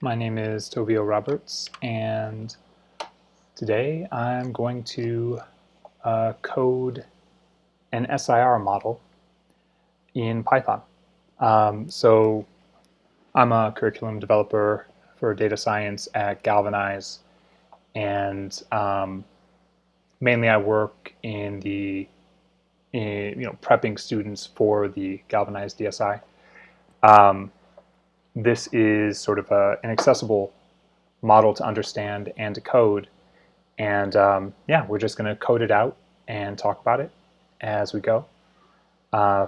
My name is Tovio Roberts, and today I'm going to code an SIR model in Python. So I'm a curriculum developer for data science at Galvanize, and mainly I work in prepping students for the Galvanize DSI. This is sort of an accessible model to understand and to code. And yeah, we're just going to code it out and talk about it as we go.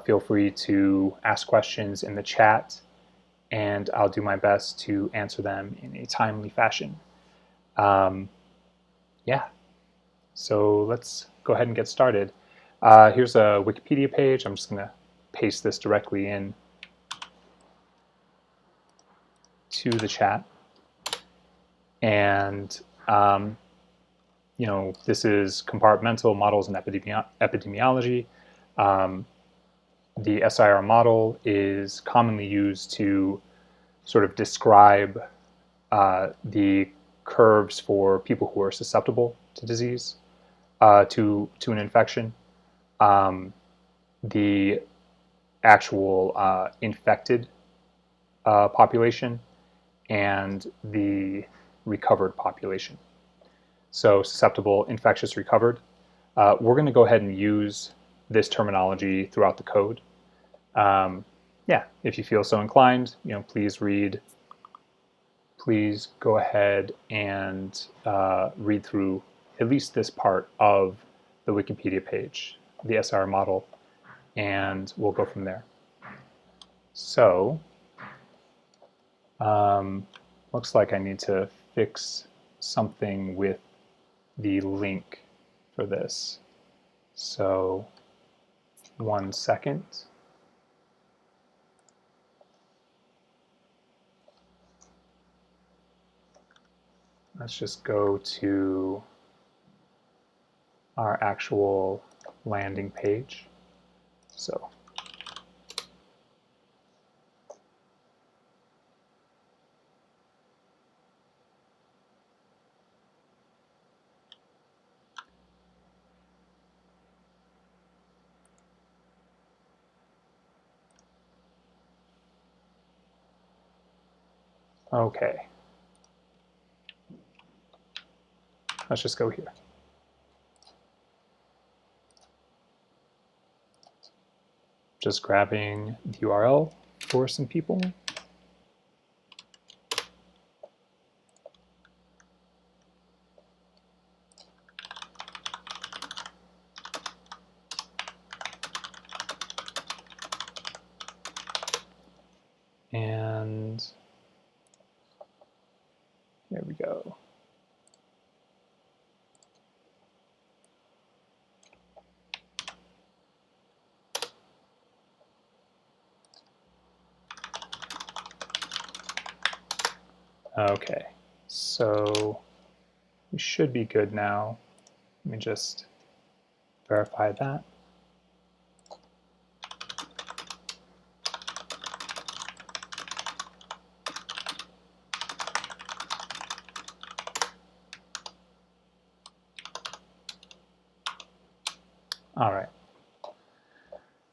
Feel free to ask questions in the chat, and I'll do my best to answer them in a timely fashion. Yeah, so let's go ahead and get started. Here's a Wikipedia page. I'm just going to paste this directly in to the chat. And this is compartmental models in epidemiology. The SIR model is commonly used to sort of describe the curves for people who are susceptible to disease, to an infection. The actual infected population and the recovered population. So susceptible, infectious, recovered. We're going to go ahead and use this terminology throughout the code. Yeah, if you feel so inclined, please read. Please go ahead and read through at least this part of the Wikipedia page, the SR model, and we'll go from there. So, looks like I need to fix something with the link for this. So, 1 second. Let's just go to our actual landing page. So, okay. Let's just go here. Just grabbing the URL for some people. And there we go. Okay, so we should be good now. Let me just verify that. All right.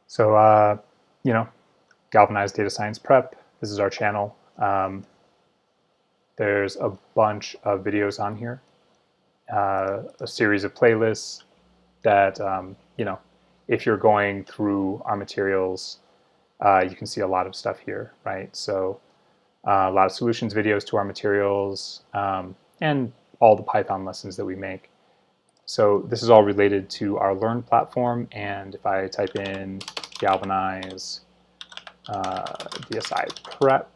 So, Galvanize Data Science Prep. This is our channel. There's a bunch of videos on here, a series of playlists that, if you're going through our materials, you can see a lot of stuff here, right? So a lot of solutions videos to our materials, and all the Python lessons that we make. So this is all related to our Learn platform, and if I type in Galvanize DSI Prep,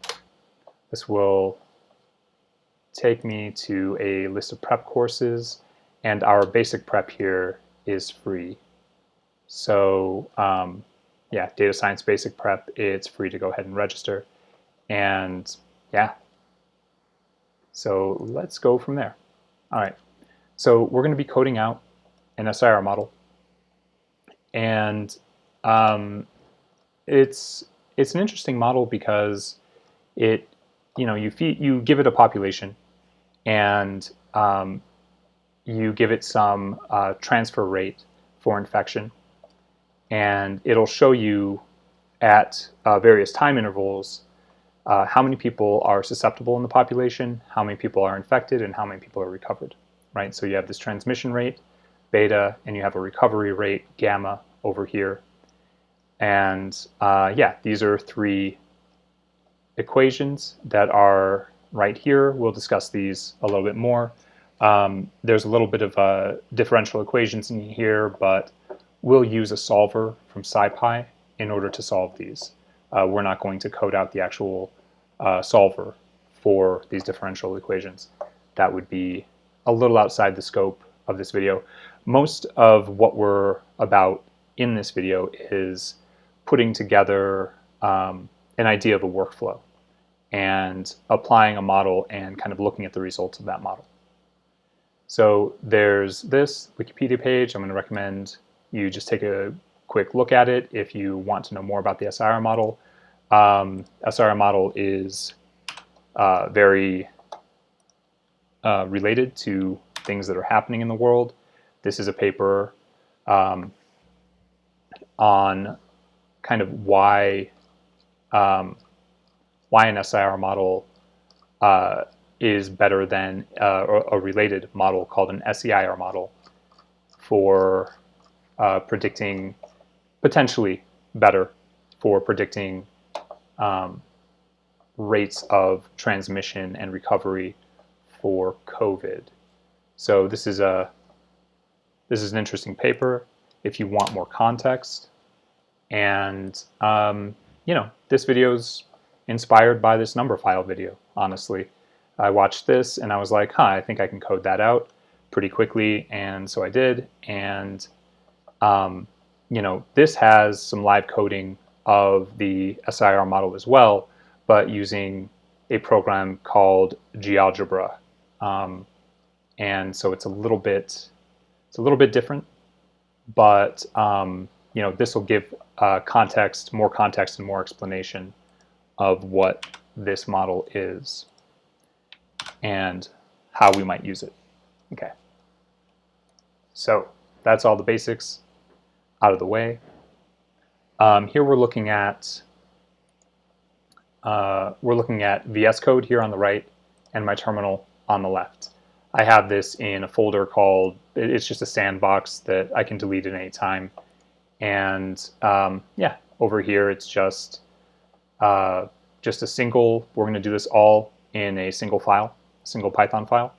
this will take me to a list of prep courses, and our basic prep here is free. So yeah, data science basic prep, it's free to go ahead and register. And yeah, so let's go from there. All right, so we're going to be coding out an SIR model, and it's an interesting model because it you give it a population, and you give it some transfer rate for infection, and it'll show you at various time intervals how many people are susceptible in the population, how many people are infected, and how many people are recovered, right? So you have this transmission rate, beta, and you have a recovery rate, gamma, over here. And yeah, these are three equations that are right here. We'll discuss these a little bit more. There's a little bit of differential equations in here, but we'll use a solver from SciPy in order to solve these. We're not going to code out the actual solver for these differential equations. That would be a little outside the scope of this video. Most of what we're about in this video is putting together an idea of a workflow and applying a model and kind of looking at the results of that model. So there's this Wikipedia page. I'm going to recommend you just take a quick look at it if you want to know more about the SIR model. SIR model is very related to things that are happening in the world. This is a paper on kind of why an SIR model is better than a related model called an SEIR model for predicting, potentially better for predicting rates of transmission and recovery for COVID. So this is an interesting paper if you want more context. And this video is inspired by this Numberphile video, honestly. I watched this and I was like, I think I can code that out pretty quickly, and so I did. And this has some live coding of the SIR model as well, but using a program called GeoGebra. And so it's a little bit different, but this will give more context and more explanation of what this model is and how we might use it. Okay. So that's all the basics out of the way. Here we're looking at VS Code here on the right and my terminal on the left. I have this in a folder called, it's just a sandbox that I can delete at any time. And yeah, over here it's just a single, we're going to do this all in a single file, single Python file.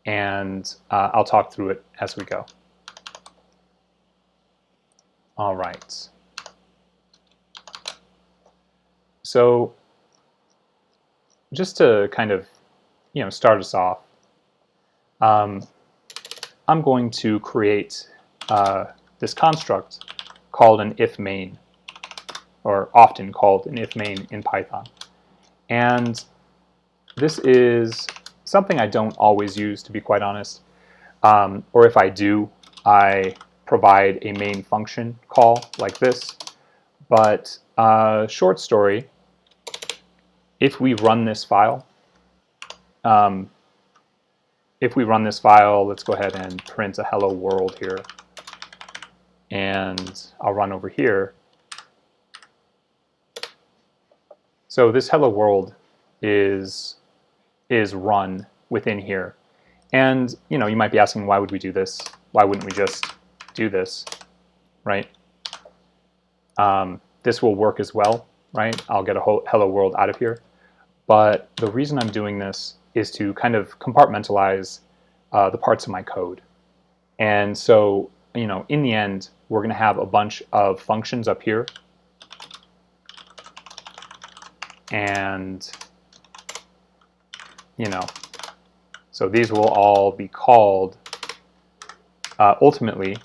And I'll talk through it as we go. All right. So just to kind of, start us off, I'm going to create this construct called an if main, or often called an if main in Python. And this is something I don't always use, to be quite honest. Or if I do, I provide a main function call like this. But short story, if we run this file, let's go ahead and print a hello world here. And I'll run over here. So this hello world is run within here. And you might be asking, why would we do this? Why wouldn't we just do this, right? This will work as well, right? I'll get a whole hello world out of here. But the reason I'm doing this is to kind of compartmentalize the parts of my code. And so, in the end, we're going to have a bunch of functions up here. And, so these will all be called ultimately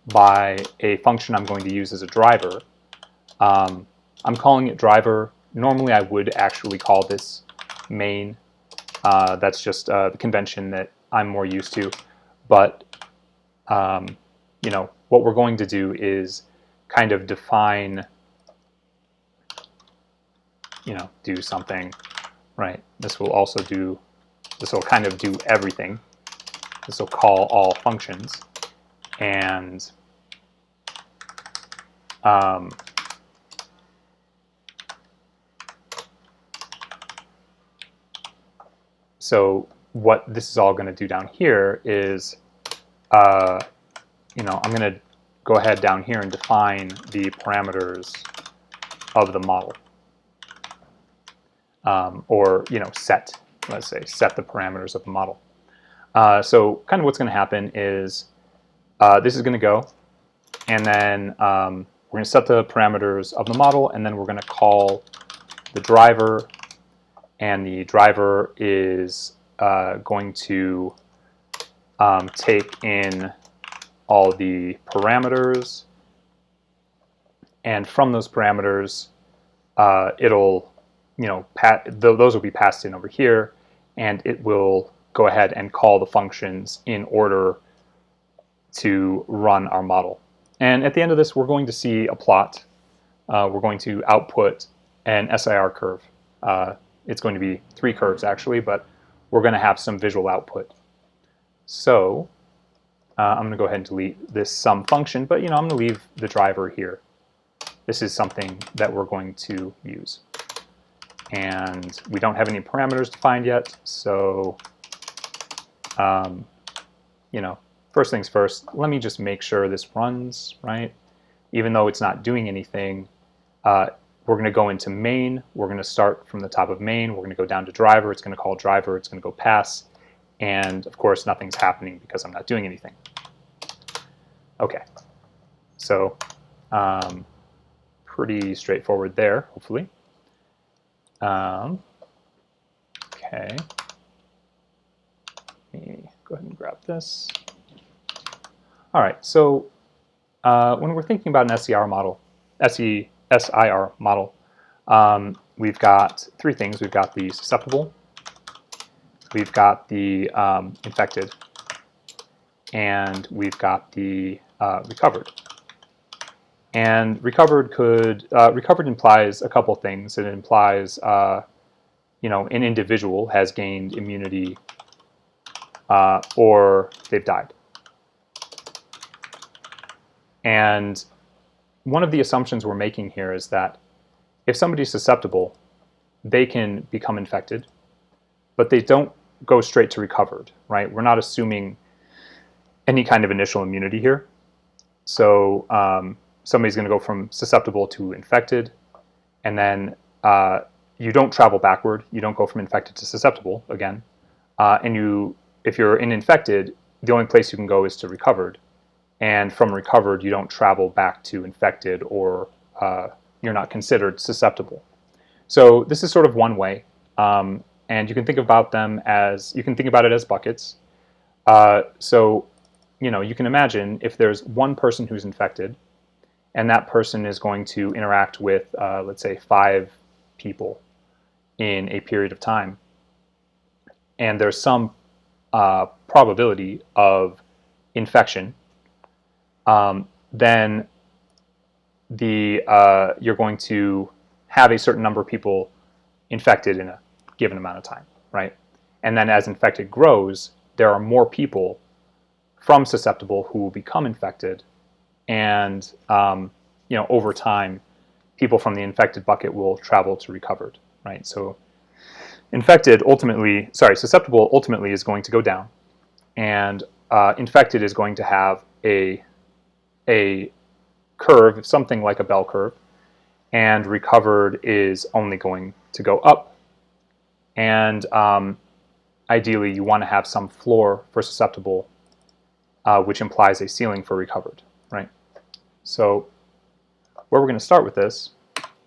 by a function I'm going to use as a driver. I'm calling it driver. Normally I would actually call this main. That's just the convention that I'm more used to. But what we're going to do is kind of define, do something right? This will also do, this will kind of do everything. This will call all functions, and so what this is all going to do down here is, you know, I'm going to go ahead down here and define the parameters of the model, or, you know, set, let's say, set the parameters of the model. So kind of what's going to happen is this is going to go, and then we're going to set the parameters of the model, and then we're going to call the driver, and the driver is going to take in all the parameters, and from those parameters it'll, you know, those will be passed in over here, and it will go ahead and call the functions in order to run our model. And at the end of this, we're going to see a plot. We're going to output an SIR curve. It's going to be 3 curves actually, but we're going to have some visual output. So I'm going to go ahead and delete this sum function, but, you know, I'm going to leave the driver here. This is something that we're going to use. And we don't have any parameters defined yet, so you know, first things first, let me just make sure this runs, right? Even though it's not doing anything, we're going to go into main. We're going to start from the top of main. We're going to go down to driver. It's going to call driver. It's going to go pass. And of course, nothing's happening because I'm not doing anything. Okay. So pretty straightforward there, hopefully. Okay. Let me go ahead and grab this. All right, so when we're thinking about an SIR model, we've got 3 things. We've got the susceptible, we've got the infected, and we've got the recovered. And recovered implies a couple things. It implies, you know, an individual has gained immunity or they've died. And one of the assumptions we're making here is that if somebody's susceptible, they can become infected, but they don't go straight to recovered, right? We're not assuming any kind of initial immunity here. So somebody's going to go from susceptible to infected, and then you don't travel backward. You don't go from infected to susceptible again. And if you're in infected, the only place you can go is to recovered. And from recovered, you don't travel back to infected, or you're not considered susceptible. So this is sort of one way, and you can think about them as, you can think about it as buckets. So, you know, you can imagine if there's one person who's infected, and that person is going to interact with, let's say, 5 people in a period of time, and there's some probability of infection, then you're going to have a certain number of people infected in a given amount of time, right? And then as infected grows, there are more people from susceptible who will become infected, and you know, over time, people from the infected bucket will travel to recovered, right? So susceptible ultimately is going to go down, and infected is going to have a curve, something like a bell curve, and recovered is only going to go up. And ideally, you want to have some floor for susceptible, which implies a ceiling for recovered, right? So where we're going to start with this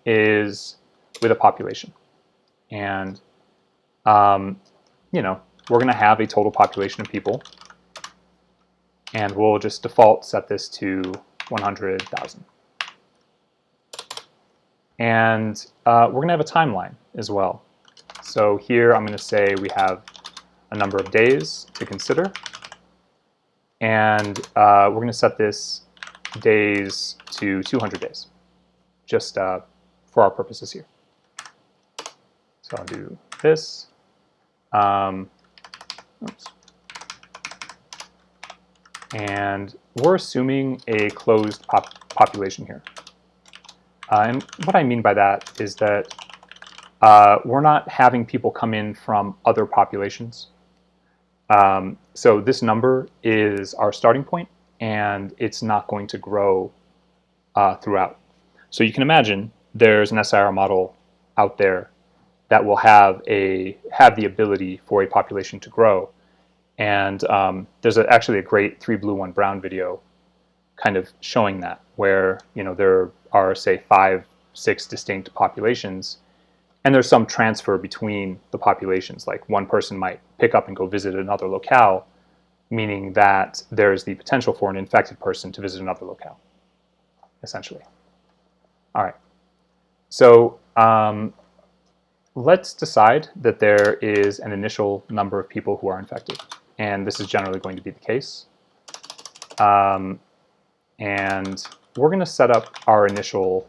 is with a population. And, you know, we're going to have a total population of people. And we'll just default set this to 100,000. And we're going to have a timeline as well. So here I'm going to say we have a number of days to consider. And we're going to set this days to 200 days, just for our purposes here. So I'll do this. Oops. And we're assuming a closed population here. And what I mean by that is that we're not having people come in from other populations. So this number is our starting point, and it's not going to grow throughout. So you can imagine there's an SIR model out there that will have the ability for a population to grow. And there's actually a great 3 Blue 1 Brown video kind of showing that, where there are, say, 5, 6 distinct populations, and there's some transfer between the populations. Like one person might pick up and go visit another locale, meaning that there's the potential for an infected person to visit another locale, essentially. All right. So let's decide that there is an initial number of people who are infected. And this is generally going to be the case. And we're going to set up our initial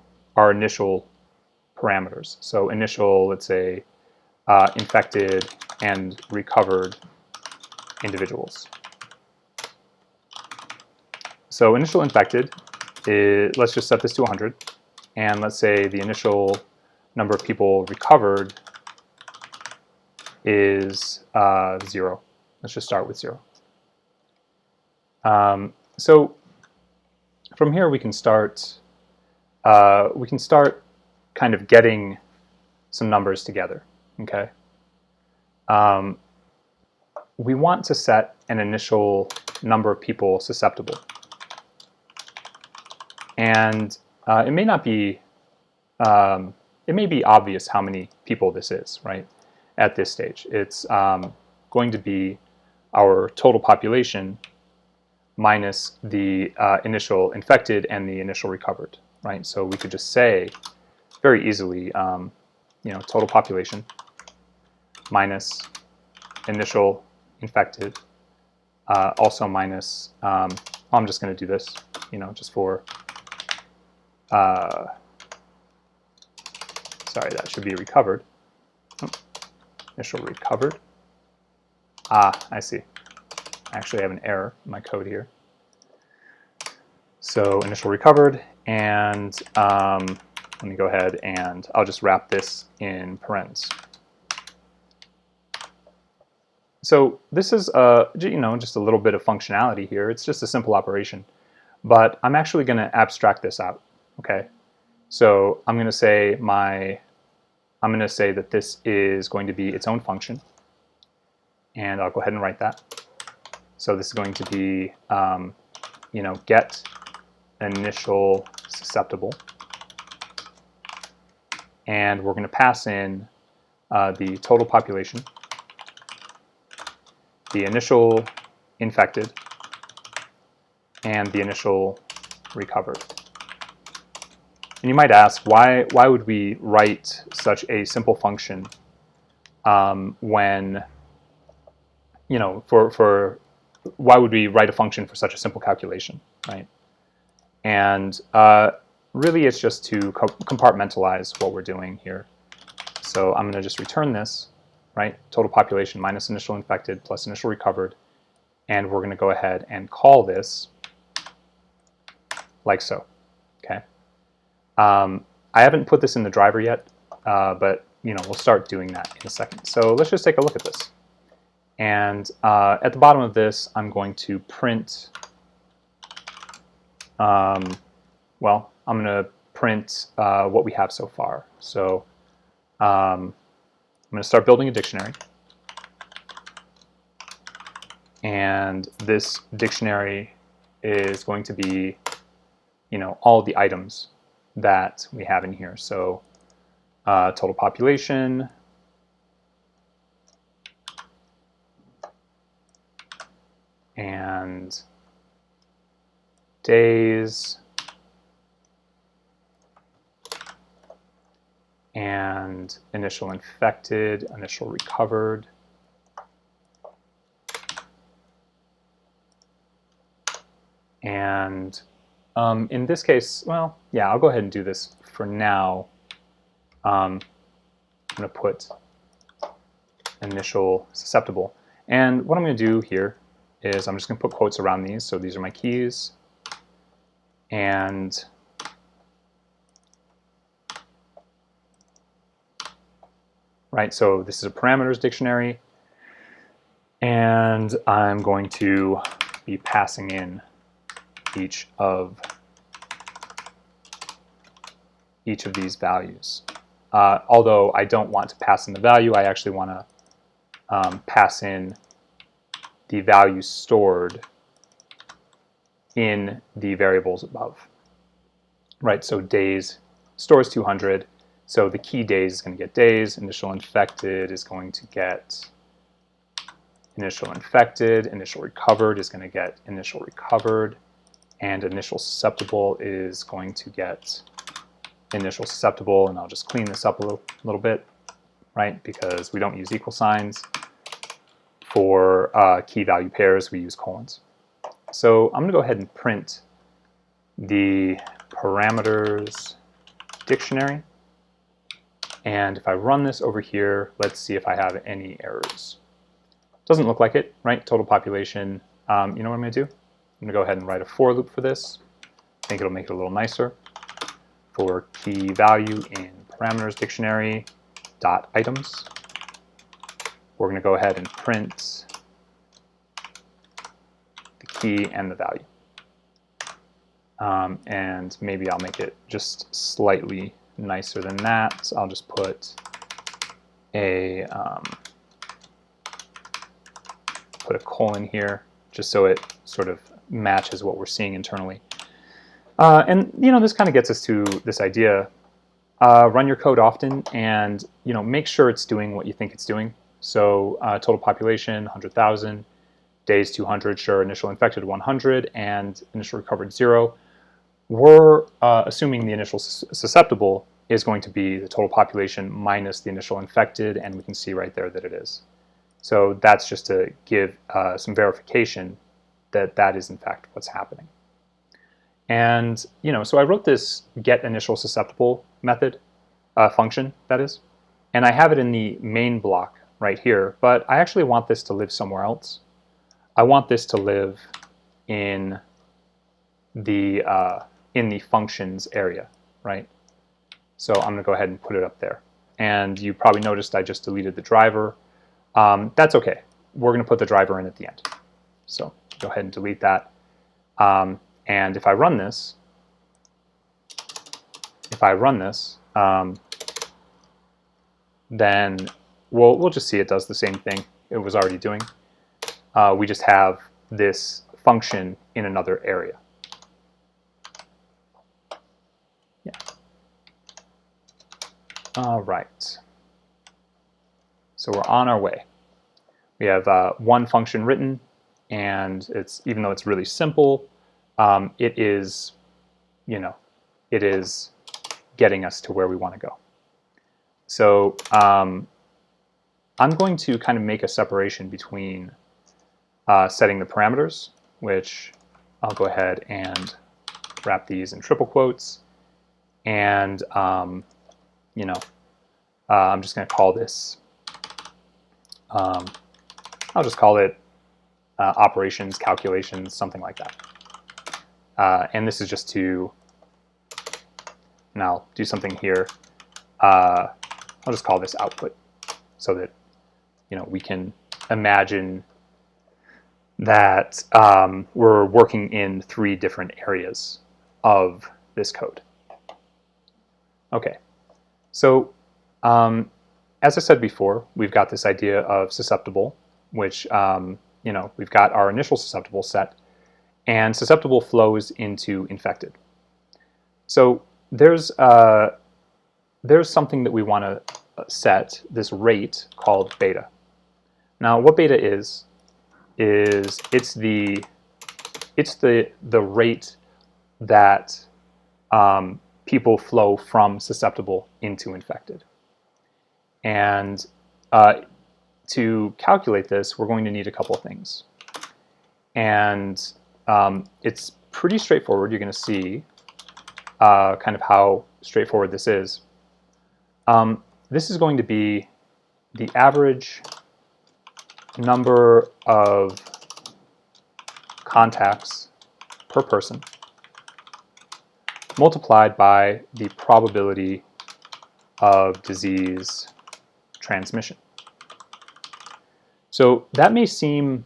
parameters. So initial, let's say, infected and recovered individuals. So initial infected, let's just set this to 100. And let's say the initial number of people recovered is 0. Let's just start with 0. So from here we can start kind of getting some numbers together. Okay. We want to set an initial number of people susceptible, and it may not be. It may be obvious how many people this is, right? At this stage, it's going to be our total population minus the initial infected and the initial recovered, right? So we could just say very easily, total population minus initial infected, also minus, I'm just going to do this, just for, sorry, that should be recovered. Initial recovered. I see. I actually have an error in my code here. So initial recovered, and let me go ahead and I'll just wrap this in parens. So this is just a little bit of functionality here. It's just a simple operation, but I'm actually going to abstract this out. Okay, so I'm going to say that this is going to be its own function, and I'll go ahead and write that. So this is going to be get initial susceptible, and we're going to pass in the total population, the initial infected, and the initial recovered. And you might ask, why would we write such a simple function when, why would we write a function for such a simple calculation, right? And really it's just to compartmentalize what we're doing here. So I'm going to just return this, right? Total population minus initial infected plus initial recovered. And we're going to go ahead and call this like so, okay? I haven't put this in the driver yet, but we'll start doing that in a second. So let's just take a look at this. And at the bottom of this, I'm going to print, I'm going to print what we have so far. So I'm going to start building a dictionary. And this dictionary is going to be, all of the items that we have in here. So total population, and days, and initial infected, initial recovered, and in this case, well, yeah, I'll go ahead and do this for now. I'm going to put initial susceptible. And what I'm going to do here is I'm just going to put quotes around these. So these are my keys. And right, so this is a parameters dictionary. And I'm going to be passing in each of these values. Although I don't want to pass in the value, I actually want to pass in the value stored in the variables above. Right, so days stores 200, so the key days is going to get days, initial infected is going to get initial infected, initial recovered is going to get initial recovered, and initial susceptible is going to get initial susceptible. And I'll just clean this up a little bit, right, because we don't use equal signs. For key value pairs, we use colons. So I'm going to go ahead and print the parameters dictionary. And if I run this over here, let's see if I have any errors. Doesn't look like it, right? Total population. You know what I'm going to do? I'm going to go ahead and write a for loop for this. I think it'll make it a little nicer. For key value in parameters dictionary dot items, we're going to go ahead and print the key and the value. And maybe I'll make it just slightly nicer than that. So I'll just put a colon here, just so it sort of matches what we're seeing internally. And this kind of gets us to this idea: run your code often, and make sure it's doing what you think it's doing. So total population 100,000, days 200, sure, initial infected 100, and initial recovered 0. We're assuming the initial susceptible is going to be the total population minus the initial infected, and we can see right there that it is. So that's just to give some verification that that is in fact what's happening. And so I wrote this get initial susceptible method function, that is, and I have it in the main block right here, but I actually want this to live somewhere else. I want this to live in the functions area, right? So I'm going to go ahead and put it up there. And you probably noticed I just deleted the driver. That's okay. We're going to put the driver in at the end. So go ahead and delete that. And if I run this, then we'll just see it does the same thing it was already doing. We just have this function in another area. Yeah. All right. So we're on our way. We have one function written, and even though it's really simple, it is getting us to where we want to go. So I'm going to kind of make a separation between setting the parameters, which I'll go ahead and wrap these in triple quotes, and I'm just going to call this. I'll just call it operations, calculations, something like that. And this is just to, and I'll do something here. I'll just call this output, so that we can imagine that we're working in 3 different areas of this code. Okay, so as I said before, we've got this idea of susceptible, which we've got our initial susceptible set, and susceptible flows into infected. So there's something that we want to set, this rate called beta. Now, what beta is it's the rate that people flow from susceptible into infected. And to calculate this, we're going to need a couple of things. And it's pretty straightforward. You're going to see kind of how straightforward this is. This is going to be the average number of contacts per person multiplied by the probability of disease transmission. So that may seem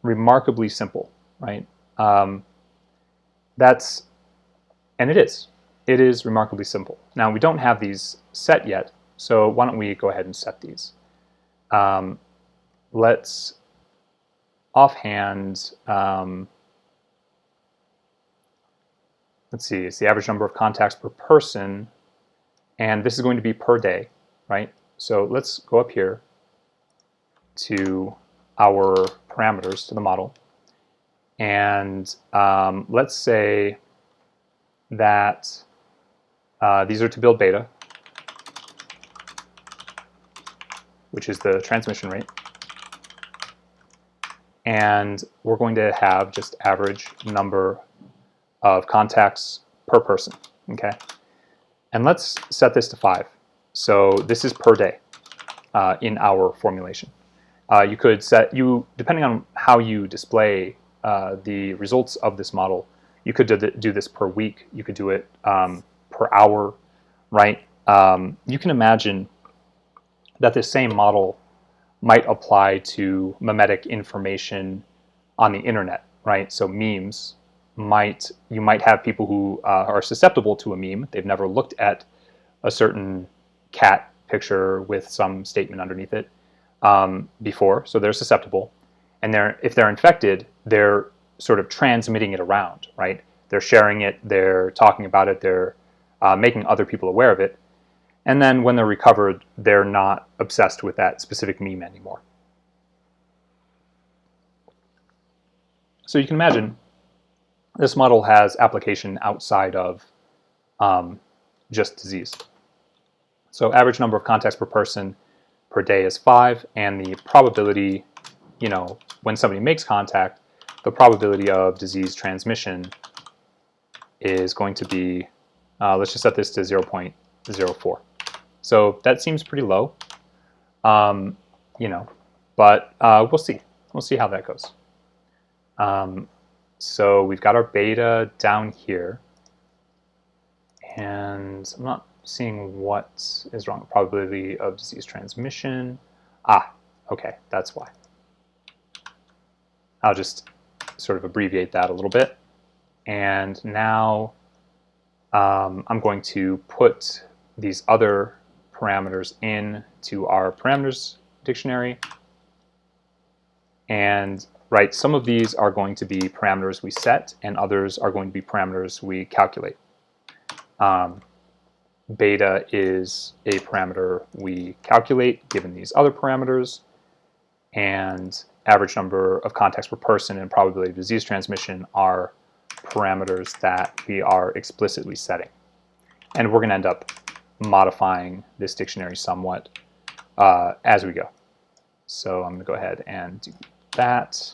remarkably simple, right? And it is. It is remarkably simple. Now, we don't have these set yet, so why don't we go ahead and set these? Let's offhand, let's see, it's the average number of contacts per person, and this is going to be per day, right? So let's go up here to our parameters, to the model, and let's say that these are to build beta, which is the transmission rate, and we're going to have just average number of contacts per person, okay? And let's set this to 5. So this is per day in our formulation. You could set, depending on how you display the results of this model, you could do this per week, you could do it per hour, right? You can imagine that this same model might apply to memetic information on the internet, right? So memes, you might have people who are susceptible to a meme. They've never looked at a certain cat picture with some statement underneath it before, so they're susceptible. And if they're infected, they're sort of transmitting it around, right? They're sharing it, they're talking about it, they're making other people aware of it. And then when they're recovered, they're not obsessed with that specific meme anymore. So you can imagine this model has application outside of just disease. So average number of contacts per person per day is 5, and the probability, when somebody makes contact, the probability of disease transmission is going to be, let's just set this to 0.04. So that seems pretty low, but we'll see. We'll see how that goes. So we've got our beta down here, and I'm not seeing what is wrong. Probability of disease transmission. Okay, that's why. I'll just sort of abbreviate that a little bit. And now I'm going to put these other parameters into our parameters dictionary. And some of these are going to be parameters we set, and others are going to be parameters we calculate. Beta is a parameter we calculate given these other parameters, and average number of contacts per person and probability of disease transmission are parameters that we are explicitly setting. And we're going to end up modifying this dictionary somewhat as we go. So I'm going to go ahead and do that,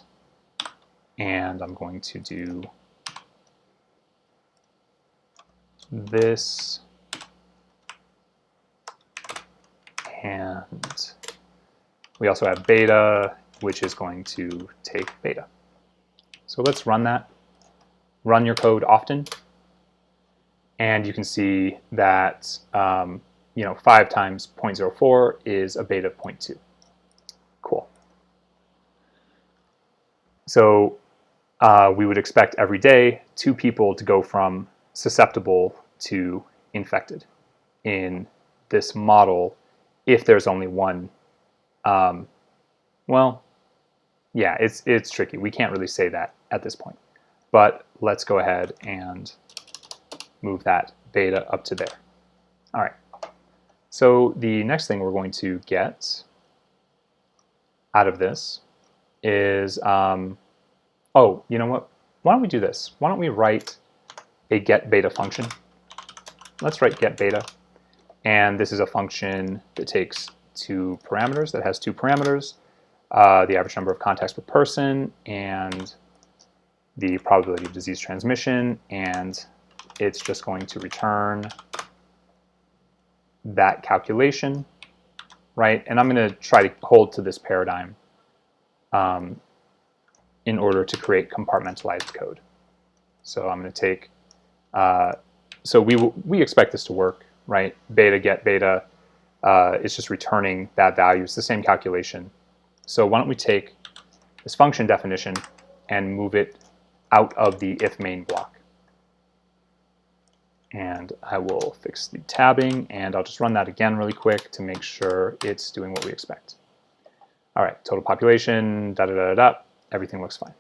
and I'm going to do this, and we also have beta, which is going to take beta. So let's run that. Run your code often, and you can see that 5 times 0.04 is a beta of 0.2. Cool. So we would expect every day 2 people to go from susceptible to infected in this model if there's only one. Well, yeah, it's tricky. We can't really say that at this point. But let's go ahead and move that beta up to there. All right. So the next thing we're going to get out of this is, oh, you know what? Why don't we do this? Why don't we write a getBeta function? Let's write getBeta. And this is a function that takes 2 parameters, that has 2 parameters, the average number of contacts per person and the probability of disease transmission, and it's just going to return that calculation, right? And I'm going to try to hold to this paradigm in order to create compartmentalized code. So I'm going to take, so we expect this to work, right? Beta get beta, it's just returning that value. It's the same calculation. So why don't we take this function definition and move it out of the if main block. And I will fix the tabbing, and I'll just run that again really quick to make sure it's doing what we expect. All right, total population, da-da-da-da-da, everything looks fine.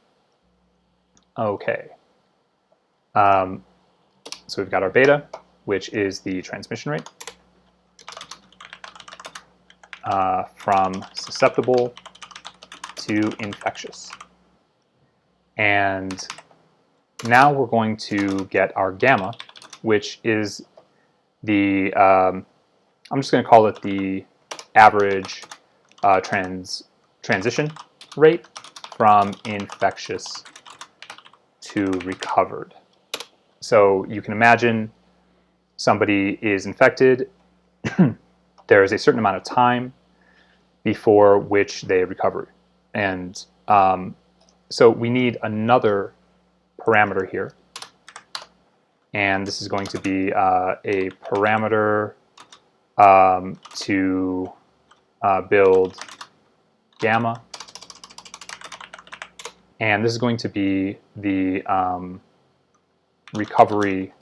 Okay. So we've got our beta, which is the transmission rate from susceptible to infectious. And now we're going to get our gamma, which is the, I'm just going to call it the average transition rate from infectious to recovered. So you can imagine somebody is infected. There is a certain amount of time before which they recover. And so we need another parameter here. And this is going to be a parameter to build gamma. And this is going to be the recovery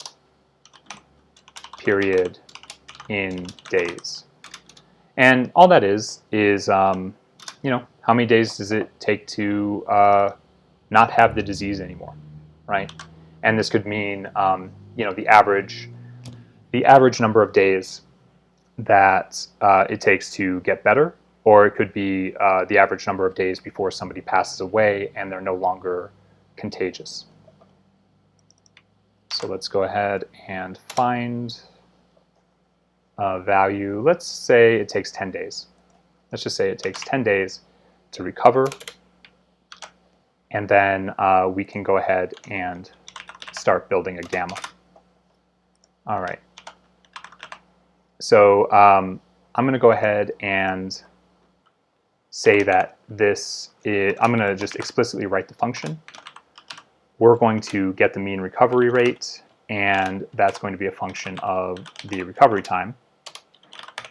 period in days. And all that is you know, how many days does it take to not have the disease anymore, right? And this could mean you know, the average number of days that it takes to get better, or it could be the average number of days before somebody passes away and they're no longer contagious. So let's go ahead and find a value. Let's say it takes 10 days. Let's just say it takes 10 days to recover. And then we can go ahead and start building a gamma. All right. So I'm going to go ahead and say that this is, I'm going to just explicitly write the function. We're going to get the mean recovery rate, and that's going to be a function of the recovery time.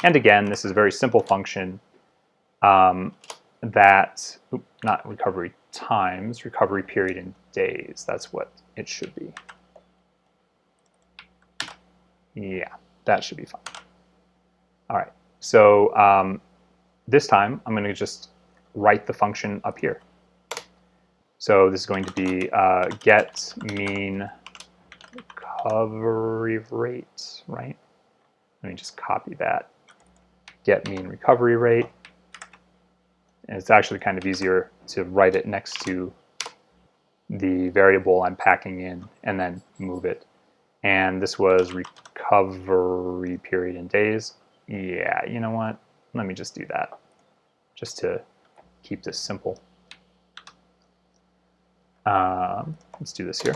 And again, this is a very simple function that, not recovery times, recovery period in days. That's what it should be. Yeah, that should be fine. All right, so this time I'm going to just write the function up here. So this is going to be get mean recovery rate, right? Let me just copy that. Get mean recovery rate. And it's actually kind of easier to write it next to the variable I'm packing in and then move it. And this was recovery period in days. Yeah, you know what? Let me just do that, just to keep this simple. Let's do this here,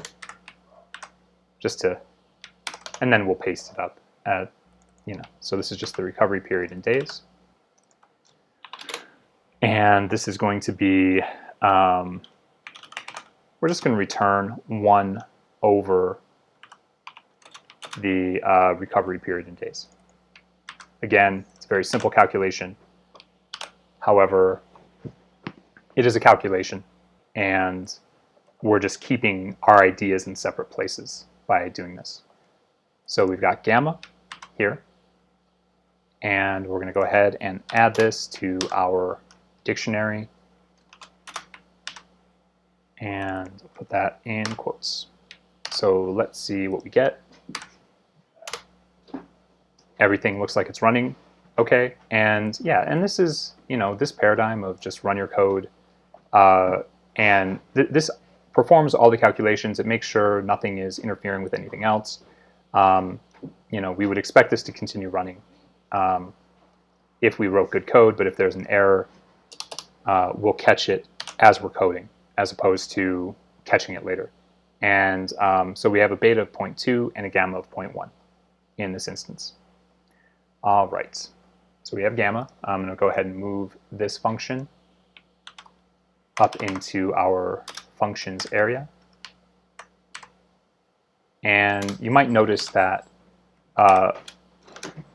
just to, and then we'll paste it up. You know, so this is just the recovery period in days, and this is going to be, we're just going to return 1 over the recovery period in days. Again, it's a very simple calculation. However, it is a calculation, and we're just keeping our ideas in separate places by doing this. So we've got gamma here, and we're going to go ahead and add this to our dictionary, and put that in quotes. So let's see what we get. Everything looks like it's running okay, and yeah, and this is, you know, this paradigm of just run your code, and this performs all the calculations. It makes sure nothing is interfering with anything else. You know, we would expect this to continue running if we wrote good code, but if there's an error, we'll catch it as we're coding, as opposed to catching it later. And so we have a beta of 0.2 and a gamma of 0.1 in this instance. All right, so we have gamma. I'm going to go ahead and move this function up into our functions area. And you might notice that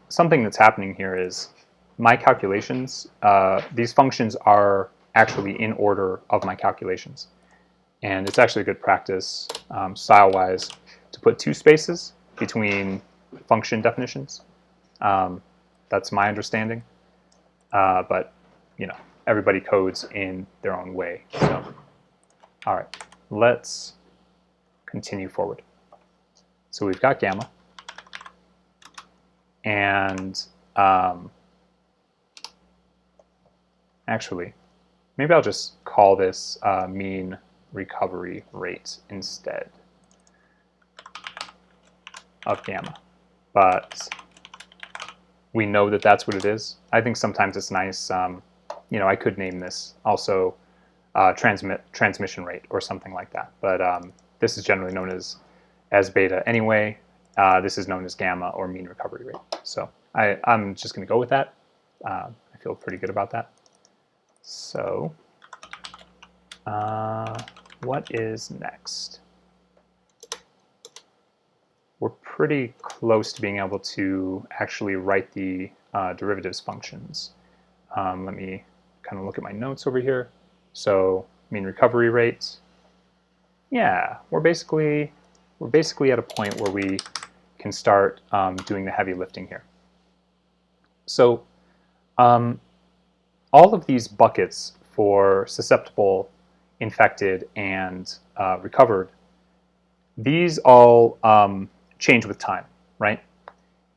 something that's happening here is my calculations, these functions are actually in order of my calculations. And it's actually a good practice, style-wise, to put 2 spaces between function definitions. That's my understanding. But everybody codes in their own way. So, all right, let's continue forward. So we've got gamma, and actually, maybe I'll just call this mean recovery rate instead of gamma. But we know that that's what it is. I think sometimes it's nice, I could name this also transmission rate or something like that. But this is generally known as beta anyway. This is known as gamma or mean recovery rate. So I'm just going to go with that. I feel pretty good about that. So what is next? We're pretty close to being able to actually write the derivatives functions. Let me kind of look at my notes over here. So mean recovery rate. Yeah, we're basically at a point where we can start doing the heavy lifting here. So all of these buckets for susceptible, infected, and recovered, these all change with time, right?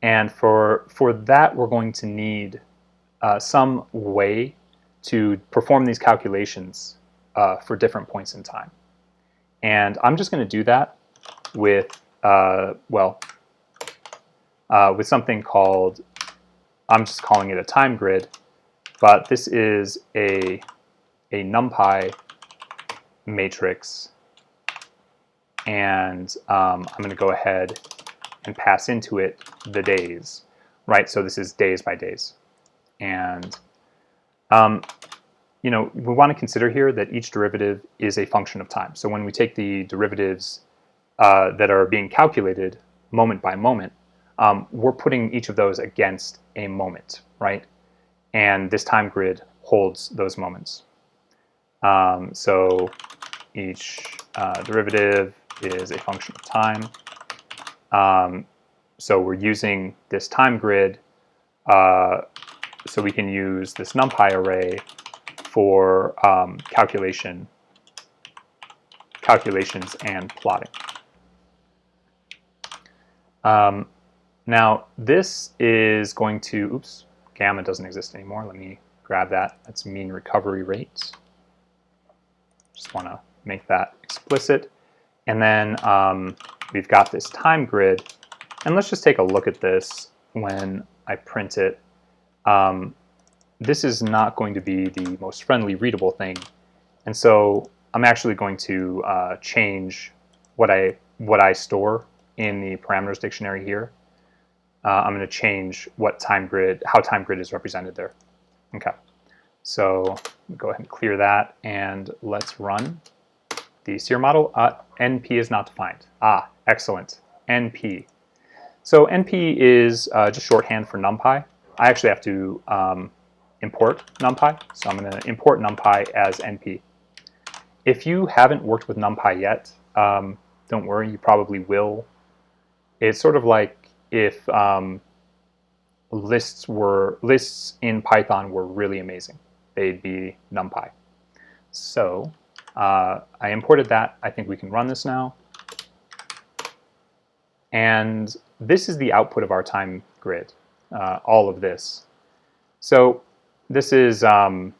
And for that, we're going to need some way to perform these calculations for different points in time. And I'm just going to do that with, with something called, I'm just calling it a time grid, but this is a NumPy matrix, and I'm going to go ahead and pass into it the days, right? So this is days by days. And we want to consider here that each derivative is a function of time. So when we take the derivatives that are being calculated moment by moment, we're putting each of those against a moment, right? And this time grid holds those moments. So each derivative is a function of time. So we're using this time grid so we can use this NumPy array for calculations and plotting. Now this is going to, oops, gamma doesn't exist anymore. Let me grab that. That's mean recovery rate. Just want to make that explicit. And then we've got this time grid. And let's just take a look at this when I print it. This is not going to be the most friendly readable thing. And so I'm actually going to change what I store in the parameters dictionary here. I'm going to change how time grid is represented there. Okay, so go ahead and clear that, and let's run the SEER model. NP is not defined. Excellent. NP. So NP is just shorthand for NumPy. I actually have to import NumPy, so I'm going to import NumPy as NP. If you haven't worked with NumPy yet, don't worry, you probably will. It's sort of like if lists in Python were really amazing. They'd be NumPy. So I imported that. I think we can run this now. And this is the output of our time grid, all of this. So this is, a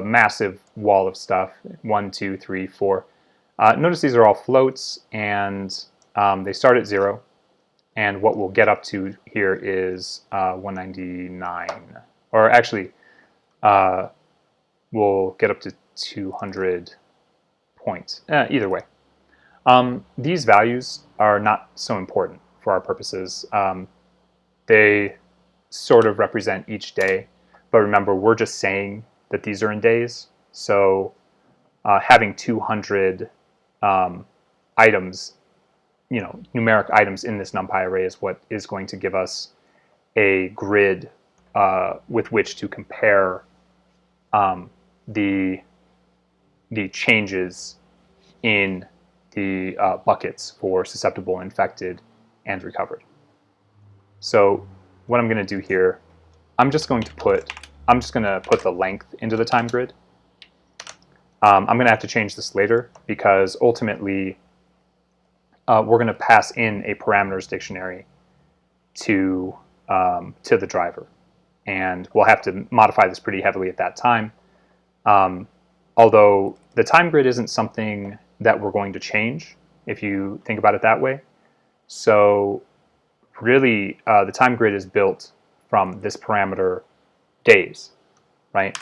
massive wall of stuff, 1, 2, 3, 4. Notice these are all floats, and they start at 0. And what we'll get up to here is 199. Or actually, we'll get up to 200 points. Either way. These values are not so important for our purposes. They sort of represent each day. But remember, we're just saying that these are in days. So having 200 items, numeric items in this NumPy array is what is going to give us a grid with which to compare the changes in the buckets for susceptible, infected, and recovered. So what I'm going to do here, I'm just going to put the length into the time grid. I'm going to have to change this later because ultimately we're going to pass in a parameters dictionary to the driver, and we'll have to modify this pretty heavily at that time. Although the time grid isn't something that we're going to change if you think about it that way. So really, the time grid is built from this parameter days, right?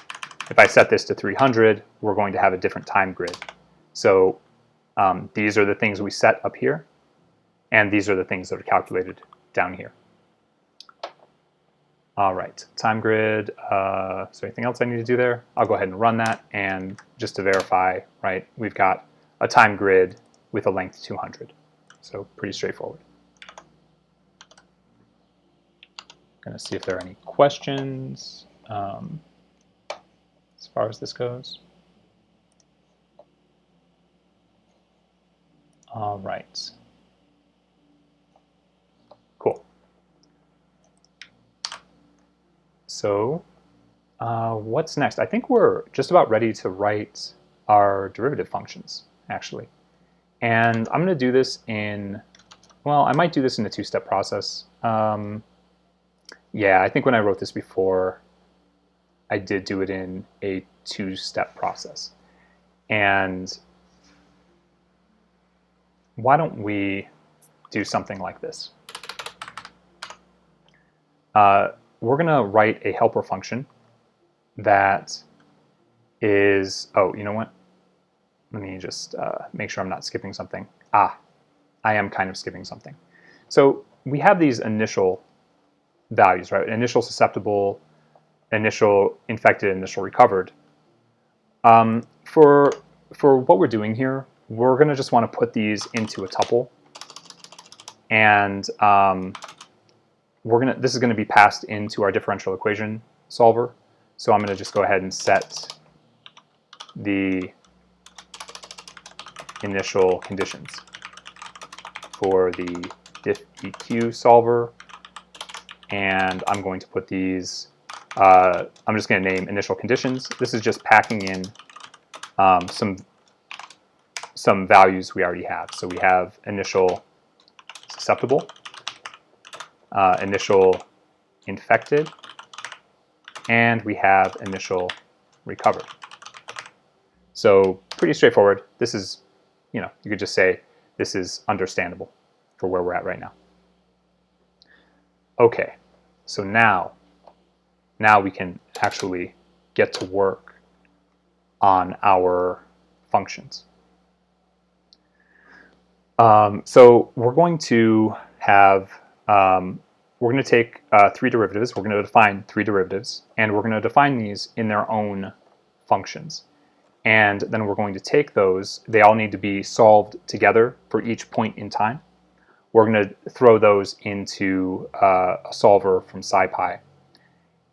If I set this to 300, we're going to have a different time grid. So these are the things we set up here, and these are the things that are calculated down here. All right, time grid. Is there anything else I need to do there? I'll go ahead and run that, and just to verify, right, we've got a time grid with a length 200. So pretty straightforward. Going to see if there are any questions as far as this goes. All right. Cool. So what's next? I think we're just about ready to write our derivative functions, actually. And I'm going to do this in, well, I might do this in a two-step process. Yeah, I think when I wrote this before, I did do it in a two-step process. And why don't we do something like this? We're going to write a helper function that is, oh, you know what? Let me just make sure I'm not skipping something. I am kind of skipping something. So we have these initial values, right? Initial susceptible, initial infected, initial recovered. For what we're doing here, we're going to just want to put these into a tuple, and this is going to be passed into our differential equation solver. So I'm going to just go ahead and set the initial conditions for the diffeq solver, and I'm going to put these, I'm just going to name initial conditions. This is just packing in some values we already have. So we have initial susceptible, initial infected, and we have initial recovered. So pretty straightforward. This is, you could just say this is understandable for where we're at right now. Okay, so now we can actually get to work on our functions. So we're going to have, we're going to take three derivatives. We're going to define three derivatives, and we're going to define these in their own functions. And then we're going to take those. They all need to be solved together for each point in time. We're going to throw those into a solver from SciPy.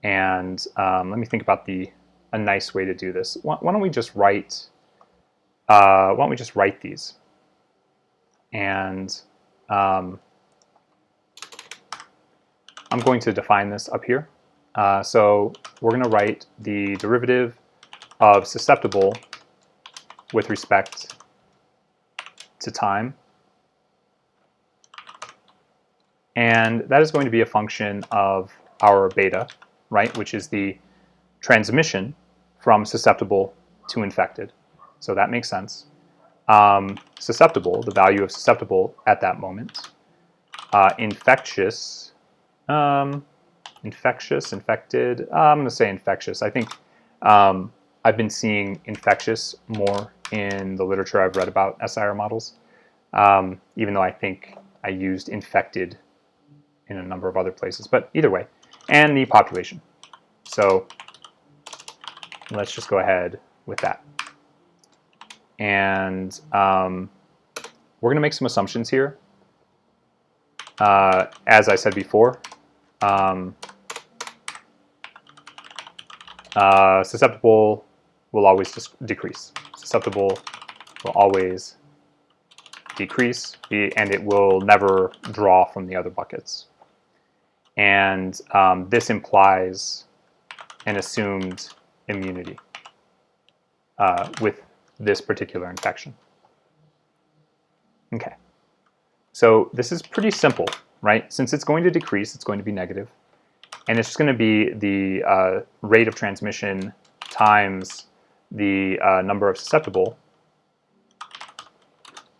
And let me think about a nice way to do this. Why don't we just write these? And I'm going to define this up here. So we're going to write the derivative of susceptible with respect to time. And that is going to be a function of our beta, right, which is the transmission from susceptible to infected. So that makes sense. Susceptible, the value of susceptible at that moment. Infectious, infected. I'm going to say infectious. I think I've been seeing infectious more in the literature I've read about SIR models, even though I think I used infected in a number of other places. But either way, and the population. So let's just go ahead with that. And we're going to make some assumptions here. As I said before, susceptible will always decrease. Susceptible will always decrease, and it will never draw from the other buckets. And this implies an assumed immunity with this particular infection. Okay, so this is pretty simple, right? Since it's going to decrease, it's going to be negative, and it's just going to be the rate of transmission times the number of susceptible,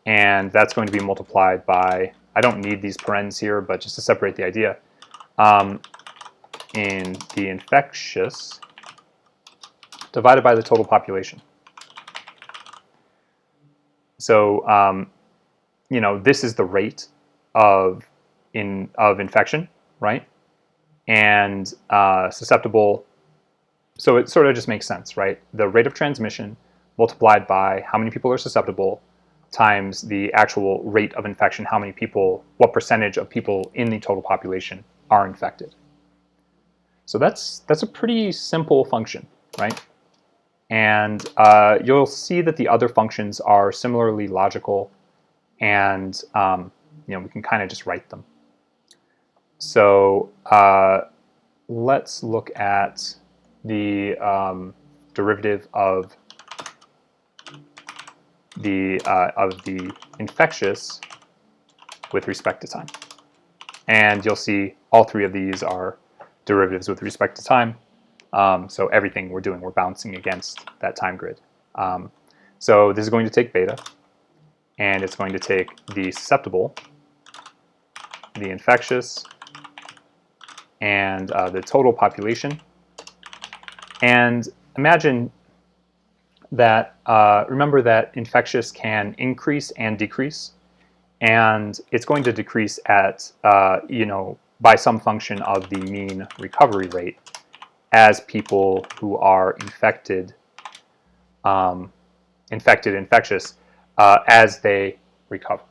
and that's going to be multiplied by, I don't need these parens here, but just to separate the idea, in the infectious divided by the total population. So, you know, this is the rate of infection, right? And susceptible, so it sort of just makes sense, right? The rate of transmission multiplied by how many people are susceptible times the actual rate of infection, how many people, what percentage of people in the total population are infected. So that's a pretty simple function, right? And you'll see that the other functions are similarly logical, and you know, we can kind of just write them. So let's look at the derivative of the infectious with respect to time. And you'll see all three of these are derivatives with respect to time. So everything we're doing, we're bouncing against that time grid. So this is going to take beta, and it's going to take the susceptible, the infectious, and the total population. And imagine that, remember that infectious can increase and decrease, and it's going to decrease at, you know, by some function of the mean recovery rate as people who are infected, infectious, as they recover.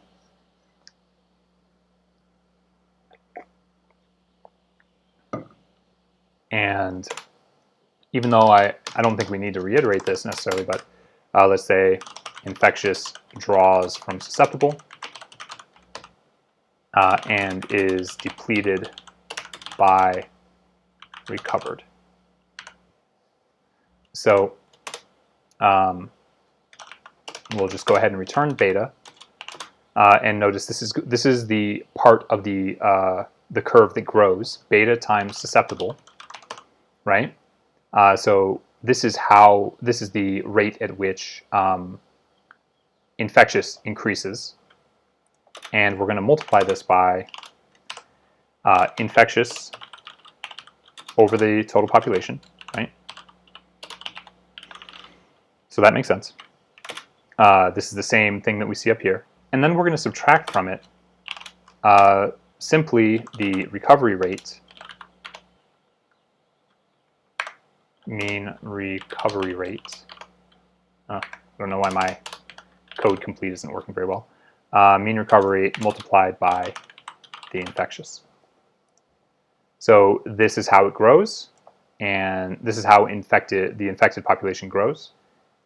And even though I don't think we need to reiterate this necessarily, but let's say infectious draws from susceptible and is depleted by recovered. So we'll just go ahead and return beta, and notice this is the part of the curve that grows, beta times susceptible, right? So this is the rate at which infectious increases, and we're going to multiply this by infectious over the total population, right? So that makes sense. This is the same thing that we see up here. And then we're going to subtract from it simply the recovery rate, mean recovery rate. I don't know why my code complete isn't working very well. Mean recovery rate multiplied by the infectious. So this is how it grows, and this is how the infected population grows,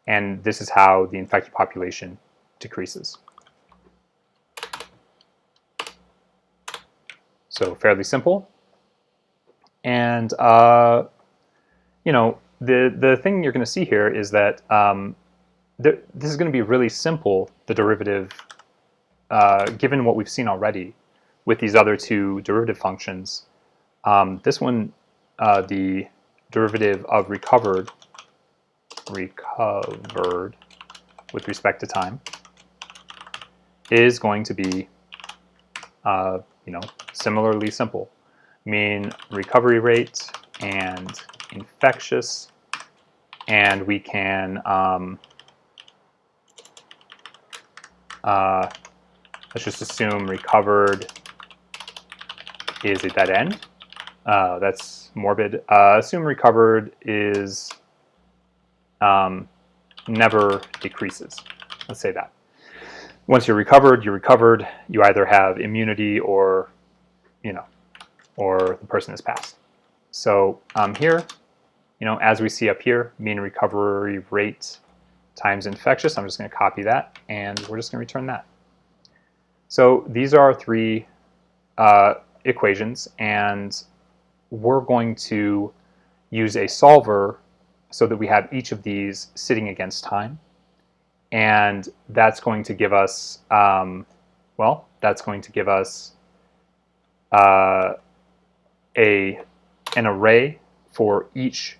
and this is how the infected population decreases. So fairly simple. And you know, the thing you're going to see here is that this is going to be really simple, the derivative, given what we've seen already with these other two derivative functions. This one, the derivative of recovered with respect to time, is going to be you know, similarly simple. Mean recovery rate and infectious, and we can let's just assume recovered is a dead end. That's morbid. Assume recovered is never decreases. Let's say that. Once you're recovered, you're recovered. You either have immunity or, or the person has passed. So here, as we see up here, mean recovery rate times infectious. I'm just going to copy that, and we're just going to return that. So these are our three equations, and we're going to use a solver so that we have each of these sitting against time. And that's going to give us, that's going to give us an array for each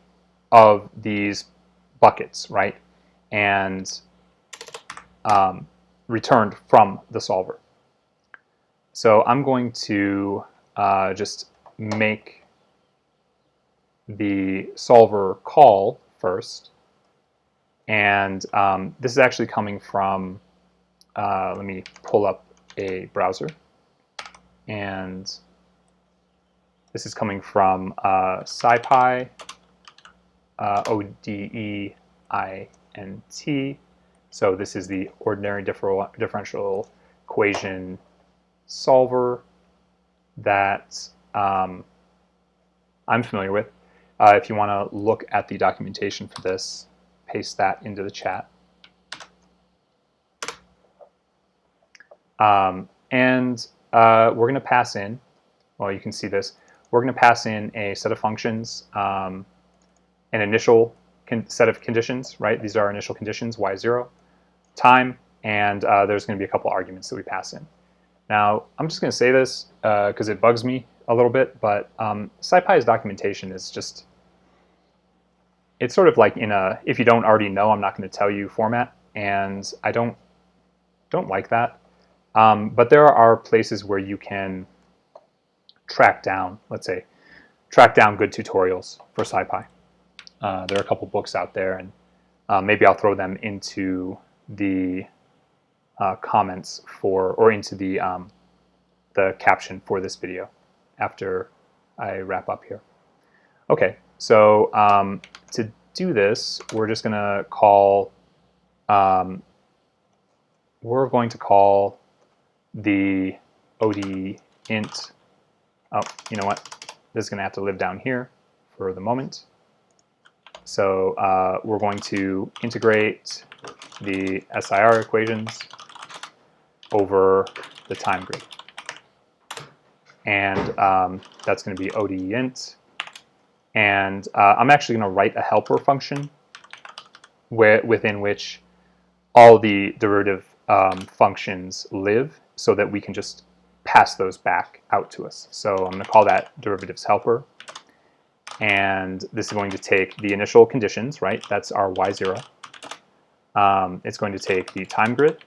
of these buckets, right? And returned from the solver. So I'm going to just make the solver call first. And this is actually coming from, let me pull up a browser. And this is coming from SciPy, ODEINT. So this is the ordinary differential equation solver that I'm familiar with. If you want to look at the documentation for this, paste that into the chat. We're going to pass in, well, you can see this, we're going to pass in a set of functions, an initial set of conditions, right? These are our initial conditions, y0, time, and there's going to be a couple arguments that we pass in. Now, I'm just going to say this because it bugs me a little bit, but SciPy's documentation is just, it's sort of like in a, if you don't already know, I'm not going to tell you format, and I don't like that. But there are places where you can track down, let's say, track down good tutorials for SciPy. There are a couple books out there, and maybe I'll throw them into the comments for, or into the caption for this video after I wrap up here. Okay, so to do this, we're just going to call, the ODEINT. Oh, you know what? This is going to have to live down here for the moment. So we're going to integrate the SIR equations over the time grid. And that's going to be ODEINT. And I'm actually going to write a helper function within which all the derivative functions live, so that we can just pass those back out to us. So I'm going to call that derivatives helper. And this is going to take the initial conditions, right? That's our y0. It's going to take the time grid.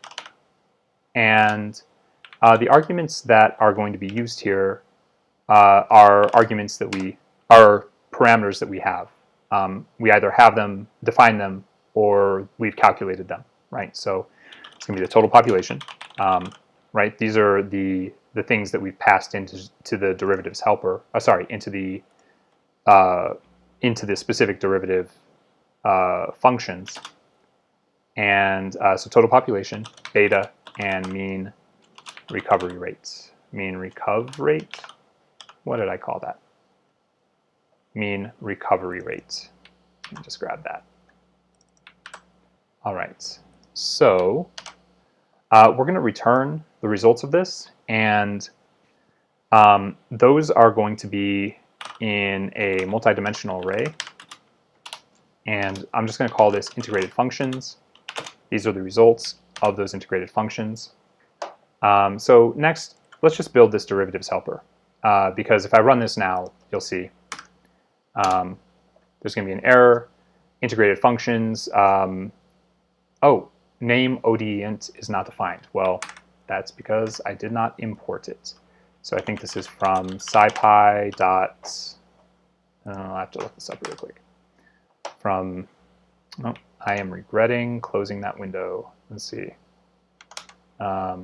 And the arguments that are going to be used here are arguments that are parameters that we have. We either have them, define them, or we've calculated them, right? So it's going to be the total population, right? These are the things that we've passed into the derivatives helper. Into the specific derivative functions. And so total population, beta, and mean recovery rates. Mean recovery rate? What did I call that? Mean recovery rate. Let me just grab that. All right, so we're going to return the results of this, and those are going to be in a multidimensional array. And I'm just going to call this integrated functions. These are the results of those integrated functions. So next, let's just build this derivatives helper. Because if I run this now, you'll see there's going to be an error. Integrated functions. Oh, name ODEINT is not defined. Well, that's because I did not import it. So I think this is from SciPy. I'll have to look this up real quick. From, oh, I am regretting closing that window. Let's see. Yeah,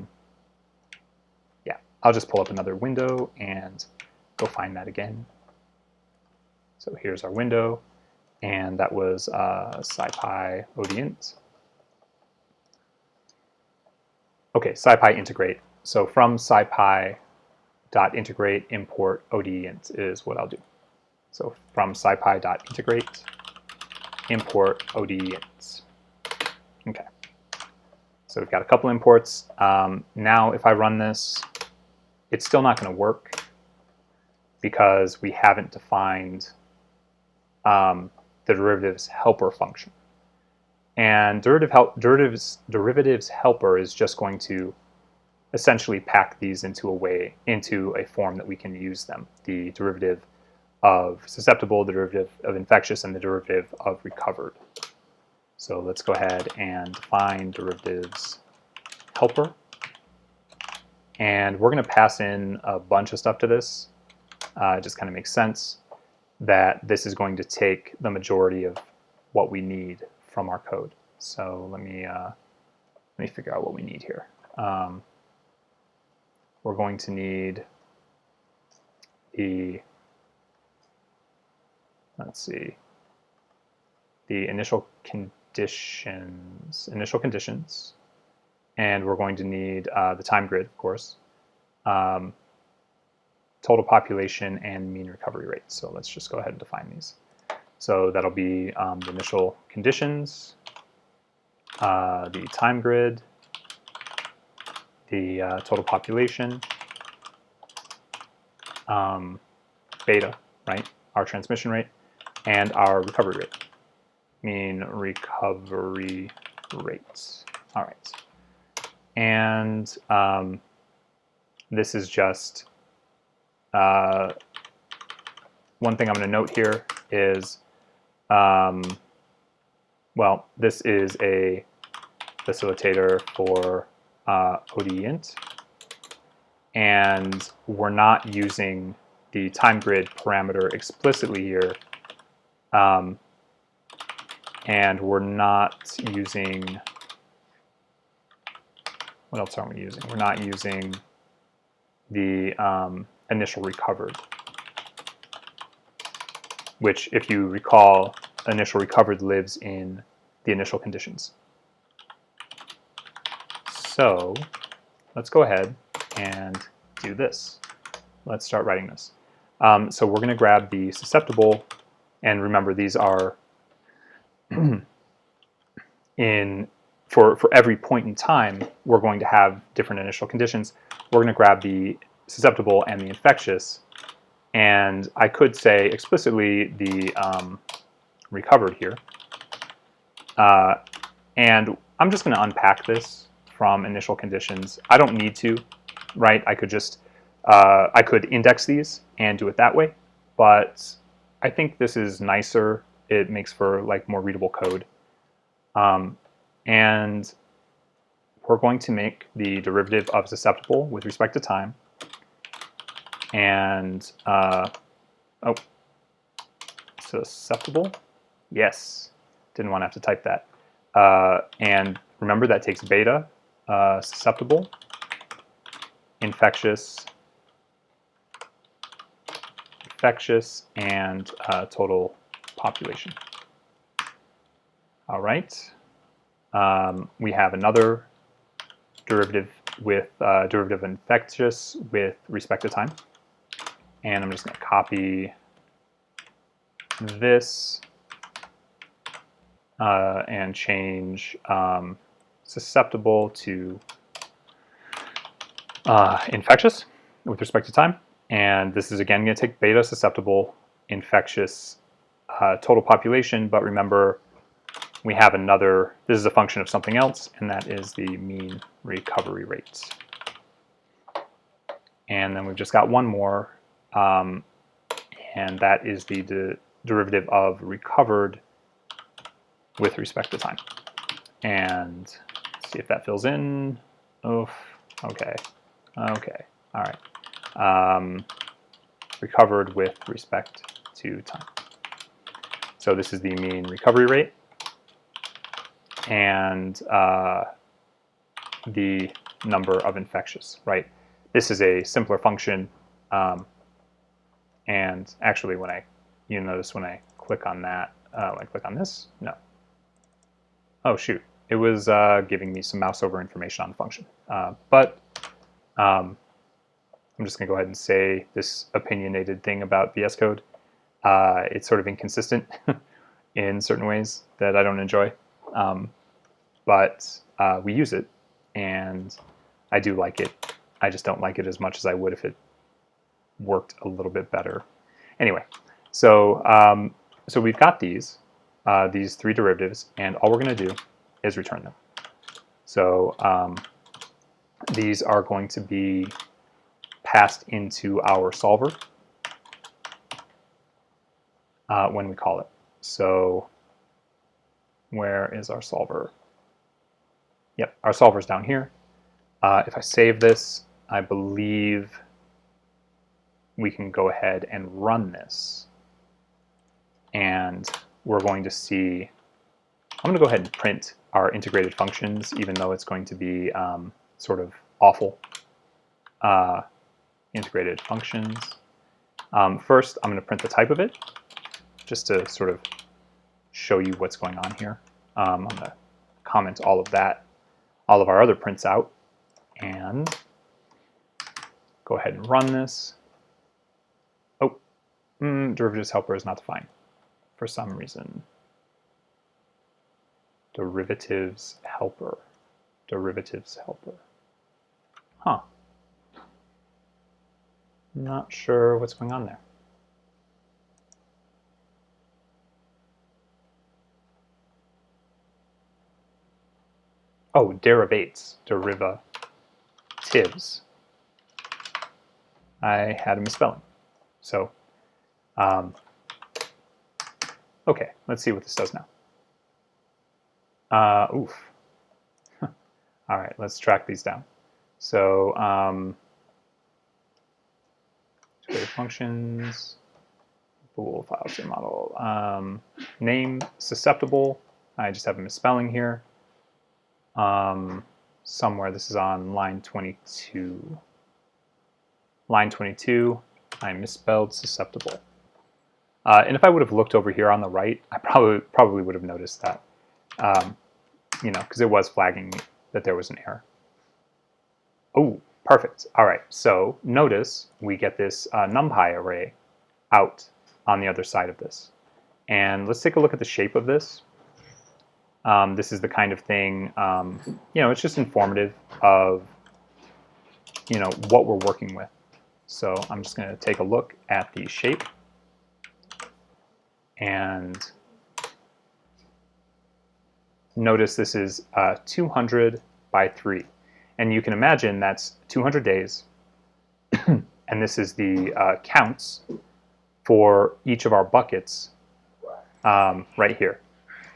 I'll just pull up another window and go find that again. So here's our window, and that was SciPy ODEINT. Okay, SciPy integrate. So from SciPy.integrate import ODEint is what I'll do. So from SciPy.integrate import ODEint. Okay. So we've got a couple imports. Now if I run this, it's still not going to work because we haven't defined the derivatives helper function. And derivatives helper is just going to essentially pack these into a form that we can use them. The derivative of susceptible, the derivative of infectious, and the derivative of recovered. So let's go ahead and define derivatives helper. And we're going to pass in a bunch of stuff to this. It just kind of makes sense that this is going to take the majority of what we need from our code. So let me figure out what we need here. We're going to need the, let's see, the initial conditions, and we're going to need the time grid, of course, total population, and mean recovery rate. So let's just go ahead and define these. So that'll be the initial conditions, the time grid, the total population, beta, right, our transmission rate, and our recovery rate, mean recovery rates. All right. And this is just one thing I'm going to note here is, well, this is a facilitator for ODEint, and we're not using the time grid parameter explicitly here, and we're not using, what else aren't we using? We're not using the initial recovered, which, if you recall, initial recovered lives in the initial conditions. So let's go ahead and do this. Let's start writing this. So we're going to grab the susceptible, and remember these are for every point in time we're going to have different initial conditions. We're going to grab the susceptible and the infectious, and I could say explicitly the recovered here. And I'm just going to unpack this from initial conditions. I don't need to, right? I could just I could index these and do it that way, but I think this is nicer. It makes for like more readable code. And we're going to make the derivative of susceptible with respect to time. And oh, susceptible, yes, didn't want to have to type that. And remember that takes beta, susceptible, infectious, and total population. All right. We have another derivative with derivative of infectious with respect to time. And I'm just going to copy this and change susceptible to infectious with respect to time. And this is again going to take beta, susceptible, infectious, total population. But remember, we have another, this is a function of something else, and that is the mean recovery rate. And then we've just got one more, and that is the derivative of recovered with respect to time. And let's see if that fills in. Oof, okay, okay, all right. Recovered with respect to time. So this is the mean recovery rate, and the number of infectious, right? This is a simpler function, and actually when you notice when I click on that, when I click on this, no. Oh shoot, It was giving me some mouse over information on the function. But I'm just going to go ahead and say this opinionated thing about VS Code. It's sort of inconsistent in certain ways that I don't enjoy. But we use it, and I do like it. I just don't like it as much as I would if it worked a little bit better. Anyway, so so we've got these three derivatives, and all we're going to do is return them. So these are going to be passed into our solver when we call it. So where is our solver? Yep, our solver's down here. If I save this, I believe we can go ahead and run this. And we're going to see, I'm going to go ahead and print our integrated functions, even though it's going to be sort of awful. Integrated functions. First, I'm going to print the type of it, just to sort of show you what's going on here. I'm going to comment all of that, all of our other prints out, and go ahead and run this. Oh, derivatives helper is not defined for some reason. Derivatives helper. Derivatives helper. Huh. Not sure what's going on there. Oh, derivates. Derivatives. I had a misspelling. So, okay, let's see what this does now. Oof. All right, let's track these down. So, functions, bool, file, state model, name, susceptible. I just have a misspelling here. Somewhere, this is on line 22. Line 22, I misspelled susceptible. And if I would have looked over here on the right, I probably would have noticed that. You know, because it was flagging that there was an error. Oh, perfect. All right, so notice we get this NumPy array out on the other side of this. And let's take a look at the shape of this. This is the kind of thing, you know, it's just informative of, you know, what we're working with. So I'm just going to take a look at the shape. And notice this is 200 by 3. And you can imagine that's 200 days. And this is the counts for each of our buckets right here.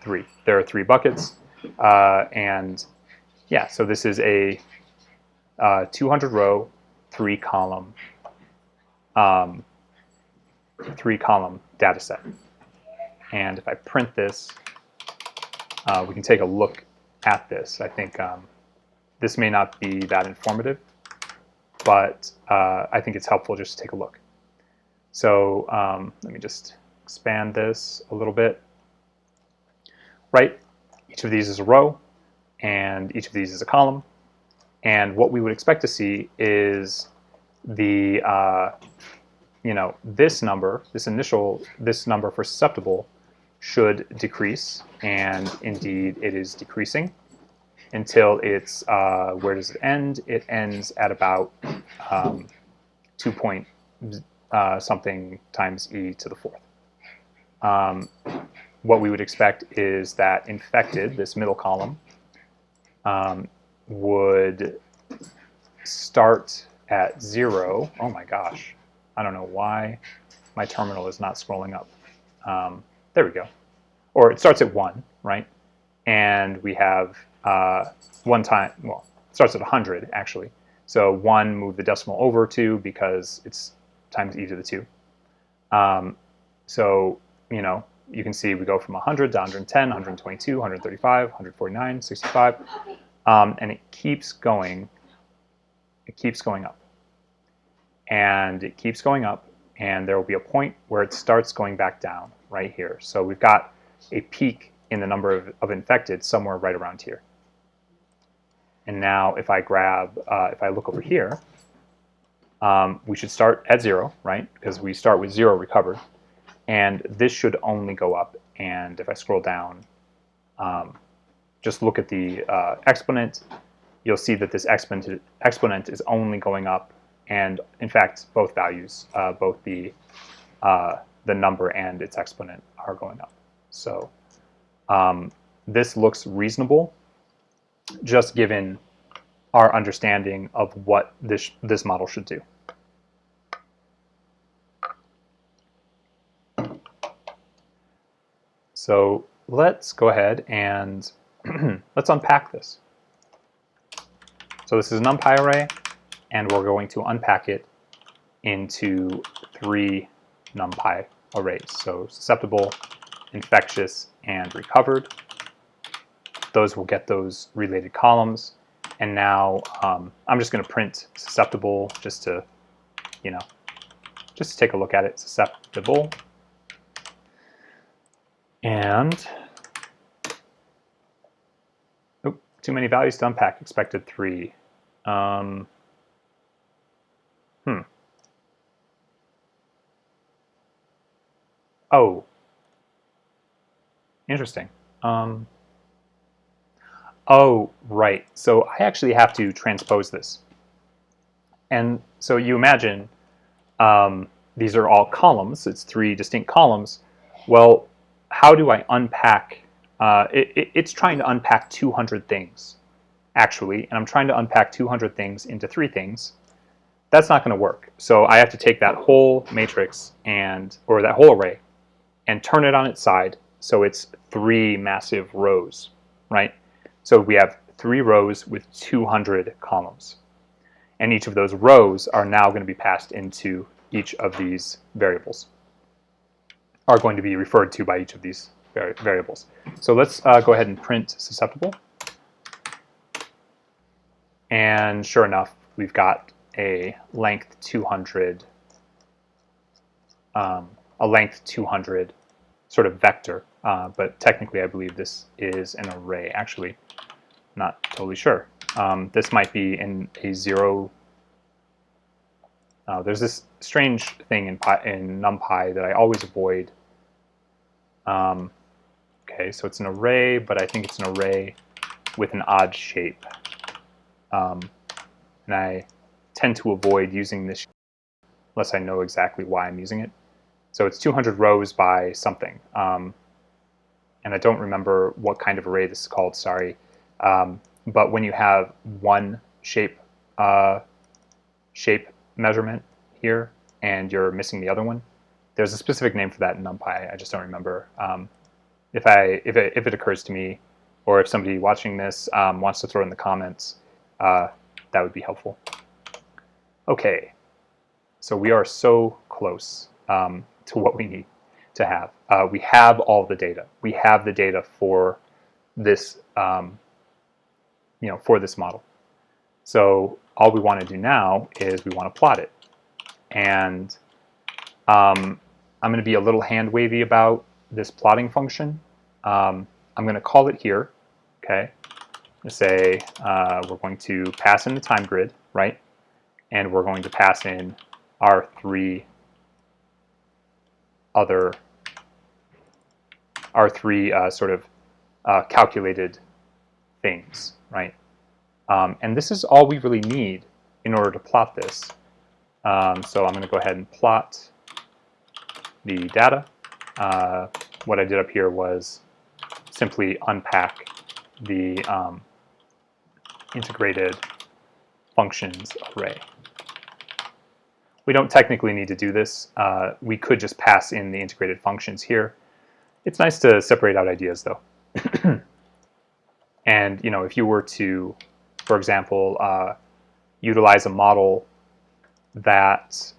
3. There are 3 buckets. And yeah, so this is a 200 row, 3 column data set. And if I print this, we can take a look at this. I think this may not be that informative, but I think it's helpful just to take a look. So let me just expand this a little bit. Right, each of these is a row, and each of these is a column. And what we would expect to see is the, you know, this number for susceptible should decrease, and indeed it is decreasing until it's, where does it end? It ends at about 2 point something times e to the 4th. What we would expect is that infected, this middle column, would start at 0. Oh my gosh, I don't know why my terminal is not scrolling up. There we go. Or it starts at 1, right? And we have 1 time, well, it starts at 100 actually. So 1, move the decimal over 2 because it's times e to the 2. So, you know, you can see we go from 100 to 110, 122, 135, 149, 65, and it keeps going. It keeps going up. And it keeps going up, and there will be a point where it starts going back down right here. So we've got a peak in the number of infected somewhere right around here. And now if I if I look over here, we should start at 0, right? Because we start with 0 recovered. And this should only go up. And if I scroll down, just look at the exponent, you'll see that this exponent is only going up. And in fact, both values, both the number and its exponent are going up. So this looks reasonable, just given our understanding of what this model should do. So let's go ahead and let's unpack this. So this is a NumPy array, and we're going to unpack it into 3 NumPy arrays. So susceptible, infectious, and recovered. Those will get those related columns. And now I'm just going to print susceptible just to, just to take a look at it. Susceptible. And too many values to unpack. Expected 3. Oh, interesting. Oh, right. So I actually have to transpose this. And so you imagine these are all columns. It's 3 distinct columns. Well, how do I unpack? It's trying to unpack 200 things, actually. And I'm trying to unpack 200 things into 3 things. That's not going to work. So I have to take that whole matrix or that whole array and turn it on its side so it's 3 massive rows, right? So we have 3 rows with 200 columns. And each of those rows are now going to be passed into each of these variables, are going to be referred to by each of these variables. So let's go ahead and print susceptible. And sure enough, we've got a length 200 sort of vector, but technically I believe this is an array. Actually, not totally sure. This might be in a 0. There's this strange thing in NumPy that I always avoid. Okay, so it's an array, but I think it's an array with an odd shape. And I tend to avoid using this unless I know exactly why I'm using it. So it's 200 rows by something. And I don't remember what kind of array this is called, sorry. But when you have one shape measurement here and you're missing the other one, there's a specific name for that in NumPy. I just don't remember. If it occurs to me, or if somebody watching this wants to throw in the comments, that would be helpful. Okay, so we are so close to what we need to have. We have all the data. We have the data for this, for this model. So all we want to do now is we want to plot it. And I'm going to be a little hand wavy about this plotting function. I'm going to call it here. Okay. Let's say we're going to pass in the time grid, right? And we're going to pass in our 3 sort of calculated things, right? And this is all we really need in order to plot this. So I'm going to go ahead and plot the data. What I did up here was simply unpack the integrated functions array. We don't technically need to do this. We could just pass in the integrated functions here. It's nice to separate out ideas, though. And if you were to, for example, utilize a model that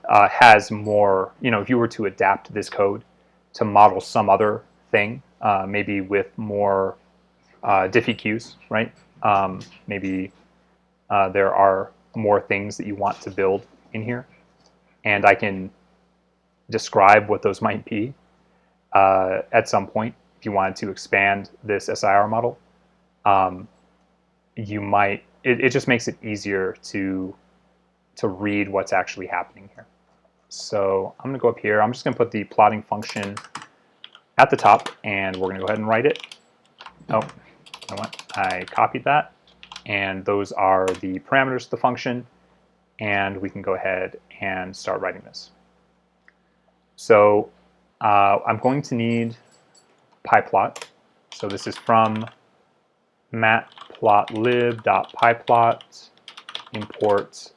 has more, if you were to adapt this code to model some other thing, maybe with more diffie-qs, right? Maybe there are more things that you want to build in here, and I can describe what those might be. at some point, if you wanted to expand this SIR model, you might. It just makes it easier to read what's actually happening here. So I'm going to go up here. I'm just going to put the plotting function at the top, and we're going to go ahead and write it. Oh, you know what? I copied that, and those are the parameters of the function, and we can go ahead and start writing this. So I'm going to need pyplot. So this is from matplotlib.pyplot import.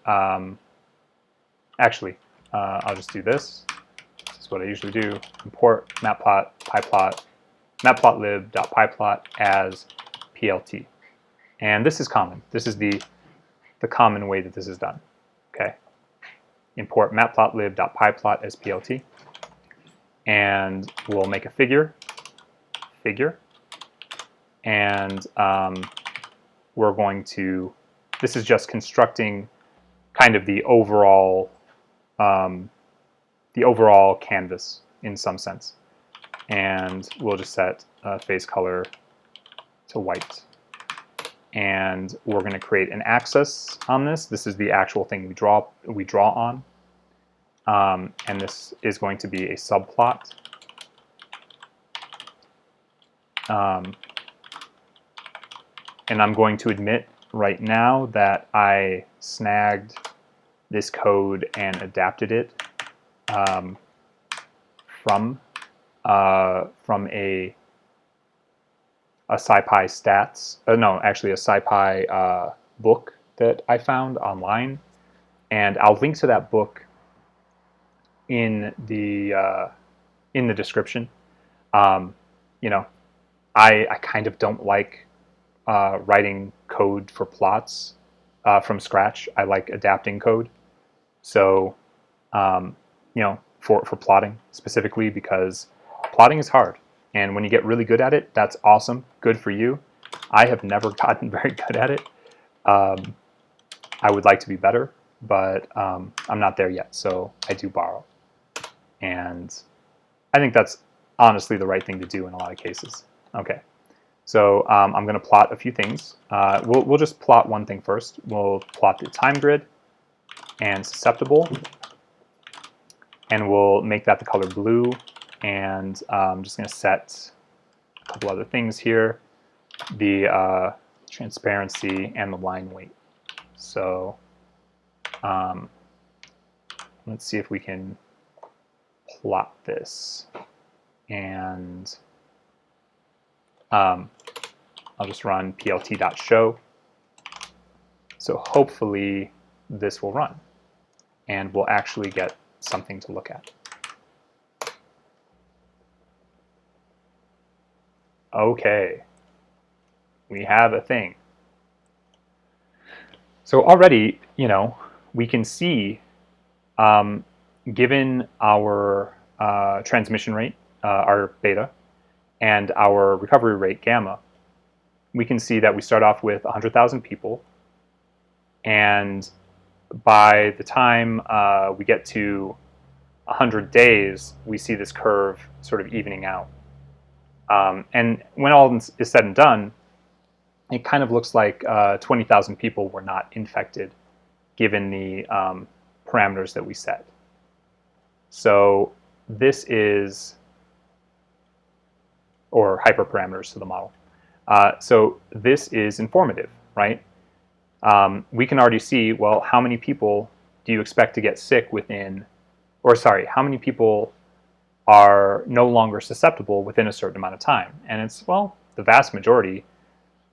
Actually, I'll just do this. This is what I usually do. Import matplotlib.pyplot as plt. And this is common. This is the common way that this is done. Okay. Import matplotlib.pyplot as plt. And we'll make a figure. And we're going to, this is just constructing kind of the overall canvas in some sense. And we'll just set face color to white. And we're going to create an axis on this. This is the actual thing we draw on. And this is going to be a subplot. And I'm going to admit right now that I snagged this code and adapted it from a SciPy stats. No, actually a SciPy book that I found online, and I'll link to that book in the description. You know, I kind of don't like writing code for plots from scratch. I like adapting code. So, you know, for plotting specifically, because plotting is hard. And when you get really good at it, that's awesome. Good for you. I have never gotten very good at it. I would like to be better, but I'm not there yet. So I do borrow. And I think that's honestly the right thing to do in a lot of cases. Okay. So I'm going to plot a few things. We'll just plot one thing first. We'll plot the time grid and susceptible, and we'll make that the color blue. And I'm just going to set a couple other things here, the transparency and the line weight. So let's see if we can plot this. And I'll just run plt.show. So hopefully this will run, and we'll actually get something to look at. Okay, we have a thing. So already, you know, we can see, given our transmission rate, our beta, and our recovery rate, gamma, we can see that we start off with 100,000 people, and by the time we get to 100 days, we see this curve sort of evening out. And when all is said and done, it kind of looks like 20,000 people were not infected, given the parameters that we set. So this is, or hyperparameters to the model. So this is informative, right? We can already see, well, how many people do you expect to get sick within, or sorry, how many people are no longer susceptible within a certain amount of time? And it's, well, the vast majority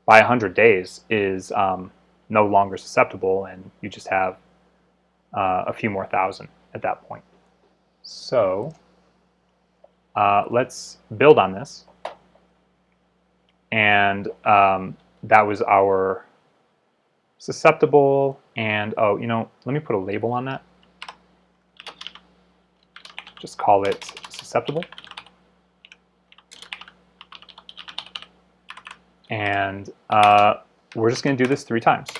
by 100 days is no longer susceptible, and you just have a few more thousand at that point. So let's build on this. And that was our susceptible. And oh, you know, let me put a label on that. Just call it susceptible. And we're just going to do this 3 times.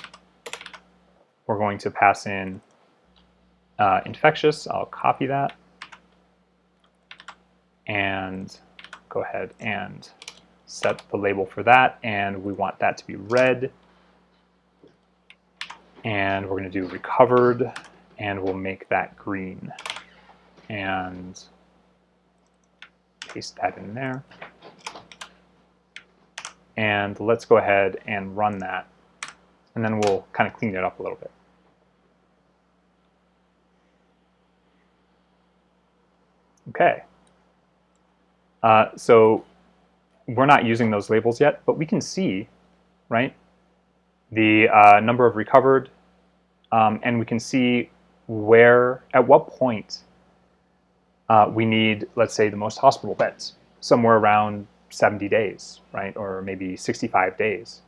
We're going to pass in infectious. I'll copy that. And go ahead and set the label for that, and we want that to be red. And we're going to do recovered, and we'll make that green. And paste that in there. And let's go ahead and run that, and then we'll kind of clean it up a little bit. Okay. So we're not using those labels yet, but we can see, right, the number of recovered, and we can see where, at what point we need, let's say, the most hospital beds, somewhere around 70 days, right, or maybe 65 days,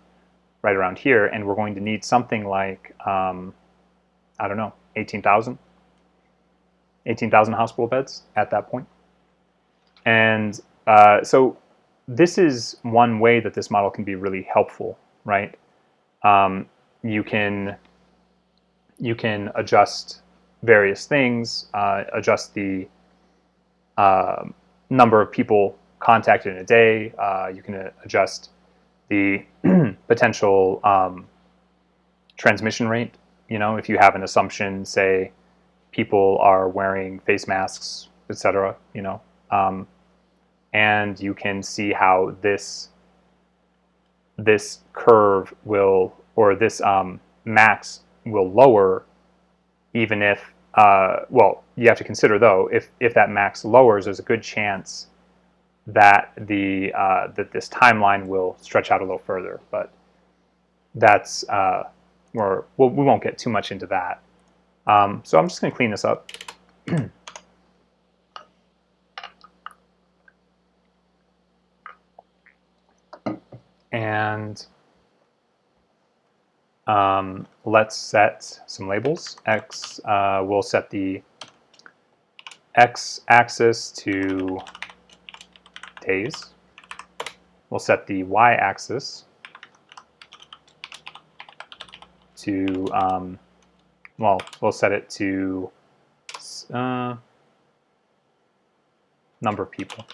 right around here, and we're going to need something like, I don't know, 18,000 hospital beds at that point. And so this is one way that this model can be really helpful, right? You can adjust various things, adjust the number of people contacted in a day. You can adjust the potential transmission rate. You know, if you have an assumption, say, people are wearing face masks, etc. You know, and you can see how this curve will, or this max will lower, even if, well, you have to consider though, if that max lowers, there's a good chance that that this timeline will stretch out a little further. But that's we won't get too much into that. So I'm just going to clean this up. And let's set some labels. We'll set the x-axis to days. We'll set the y-axis to, well, we'll set it to number of people.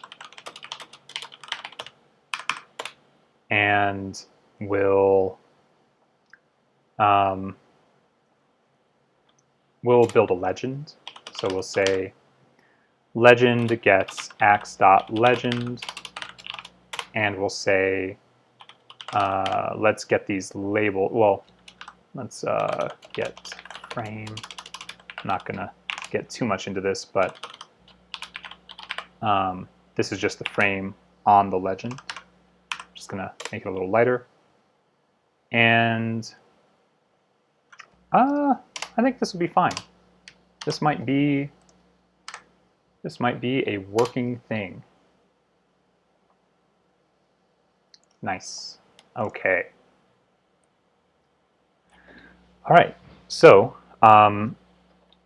And we'll build a legend. So we'll say legend gets ax.legend, and we'll say let's get these labeled. Well, let's get frame. I'm not gonna get too much into this, but this is just the frame on the legend. Just gonna make it a little lighter, and I think this will be fine. This might be a working thing. Nice. Okay. All right. So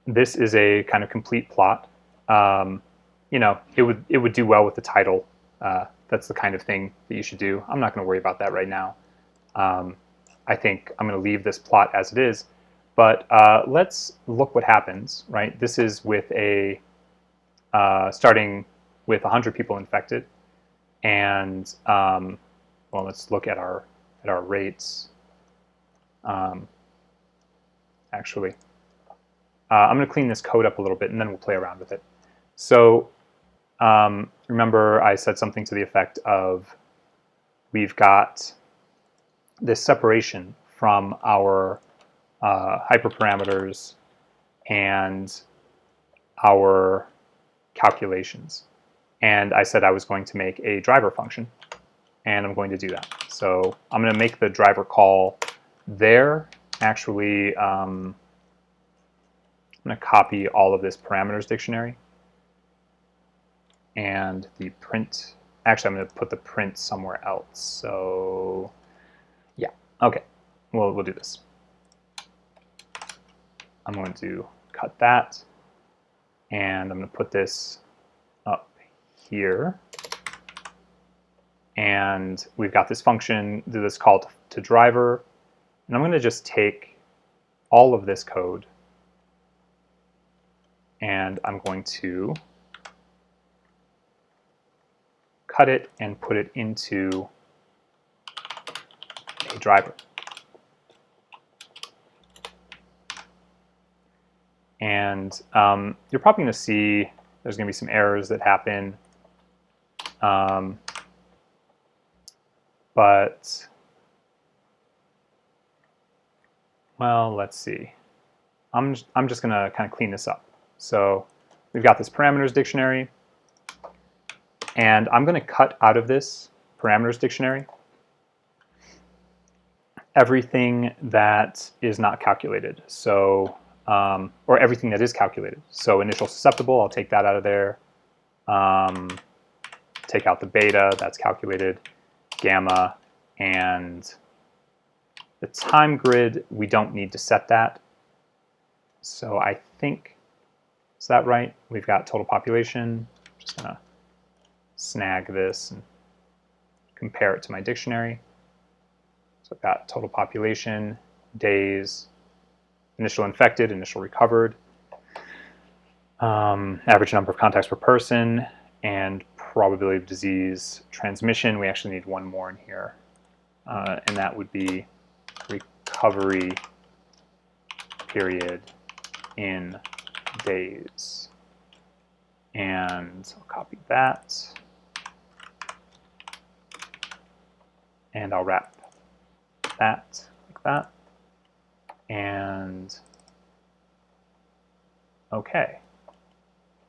this is a kind of complete plot. You know, it would do well with the title. That's the kind of thing that you should do. I'm not going to worry about that right now. I think I'm going to leave this plot as it is. But let's look what happens, right? This is with a starting with 100 people infected, and well, let's look at our rates. Actually, I'm going to clean this code up a little bit, and then we'll play around with it. So remember, I said something to the effect of we've got this separation from our hyperparameters and our calculations. And I said I was going to make a driver function, and I'm going to do that. So I'm going to make the driver call there. Actually, I'm going to copy all of this parameters dictionary. And the print, actually I'm going to put the print somewhere else. So yeah, okay, we'll do this. I'm going to cut that, and I'm going to put this up here. And we've got this function, this call to driver, and I'm going to just take all of this code, and I'm going to cut it and put it into a driver. And you're probably going to see there's going to be some errors that happen. But, well, let's see. I'm just going to kind of clean this up. So we've got this parameters dictionary. And I'm going to cut out of this parameters dictionary everything that is not calculated. So, or everything that is calculated. So initial susceptible, I'll take that out of there. Take out the beta, that's calculated, gamma, and the time grid, we don't need to set that. So I think, is that right? We've got total population. I'm just going to snag this and compare it to my dictionary. So I've got total population, days, initial infected, initial recovered, average number of contacts per person, and probability of disease transmission. We actually need one more in here, and that would be recovery period in days. And I'll copy that, and I'll wrap that like that. And okay.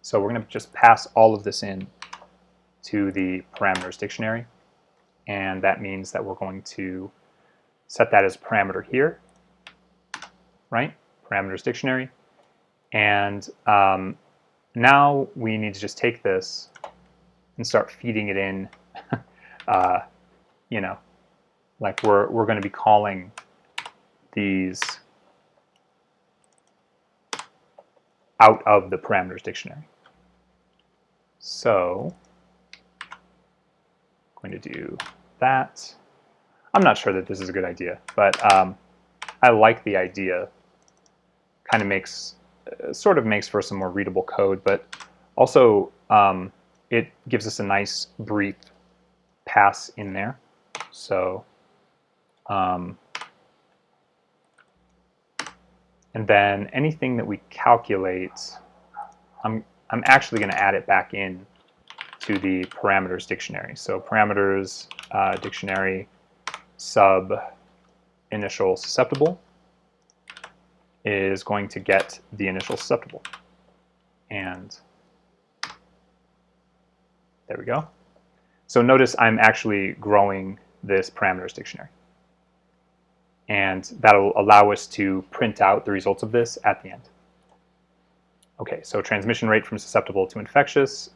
So we're going to just pass all of this in to the parameters dictionary. And that means that we're going to set that as a parameter here, right? Parameters dictionary. And now we need to just take this and start feeding it in, you know, like we're going to be calling these out of the parameters dictionary. So I'm going to do that. I'm not sure that this is a good idea, but I like the idea. Kind of makes, sort of makes for some more readable code, but also it gives us a nice brief pass in there. So, and then anything that we calculate, I'm actually going to add it back in to the parameters dictionary. So parameters dictionary sub initial susceptible is going to get the initial susceptible. And there we go. So notice I'm actually growing this parameters dictionary. And that'll allow us to print out the results of this at the end. Okay, so transmission rate from susceptible to infectious.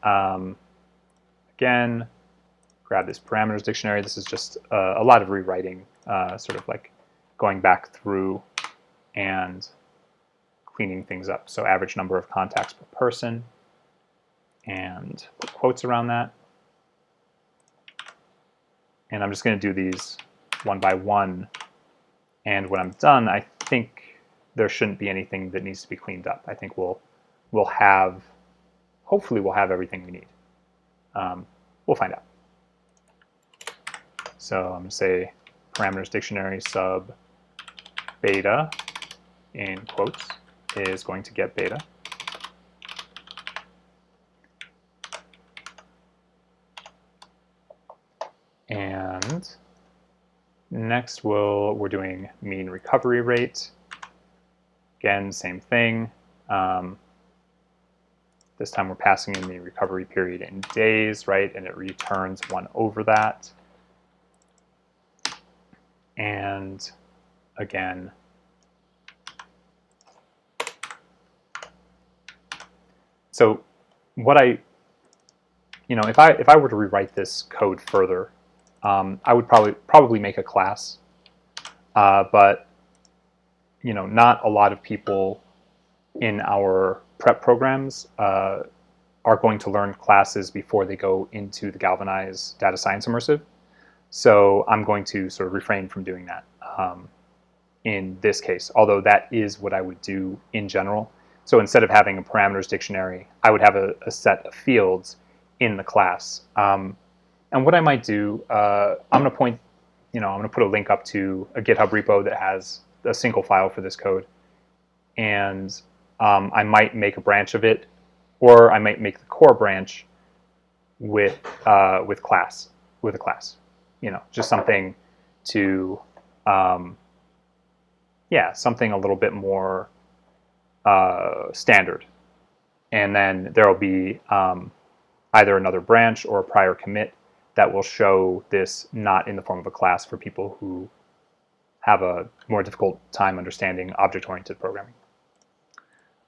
Again, grab this parameters dictionary. This is just a lot of rewriting, sort of like going back through and cleaning things up. So average number of contacts per person, and put quotes around that. And I'm just going to do these one by one. And when I'm done, I think there shouldn't be anything that needs to be cleaned up. I think we'll have, hopefully we'll have everything we need. We'll find out. So I'm going to say parameters dictionary sub beta in quotes is going to get beta. And next we're doing mean recovery rate. Again, same thing. This time we're passing in the recovery period in days, right? And it returns 1 over that. And again, so what if I were to rewrite this code further, I would probably make a class, but not a lot of people in our prep programs are going to learn classes before they go into the Galvanize data science immersive. So I'm going to sort of refrain from doing that in this case, although that is what I would do in general. So instead of having a parameters dictionary, I would have a set of fields in the class. And what I might do, I'm going to point, I'm going to put a link up to a GitHub repo that has a single file for this code, and I might make a branch of it, or I might make the core branch with a class, just something to, something a little bit more standard, and then there will be either another branch or a prior commit that will show this not in the form of a class for people who have a more difficult time understanding object-oriented programming.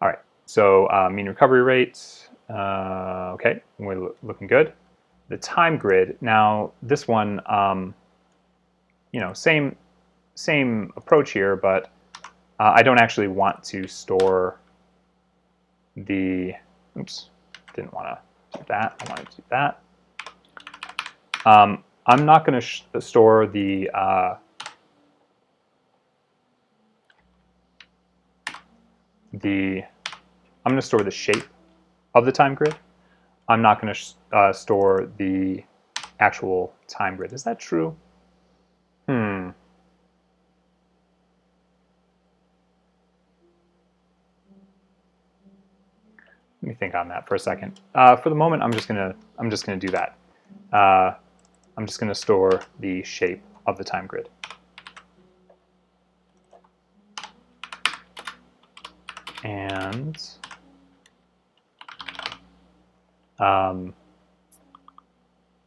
All right, so mean recovery rate, okay, we're looking good. The time grid, now this one, same approach here, but I don't actually want to store the, oops, didn't want to do that, I wanted to do that. I'm not going to store the I'm going to store the shape of the time grid. I'm not going to store the actual time grid. Is that true? Let me think on that for a second. For the moment, I'm just gonna do that. I'm just gonna store the shape of the time grid. And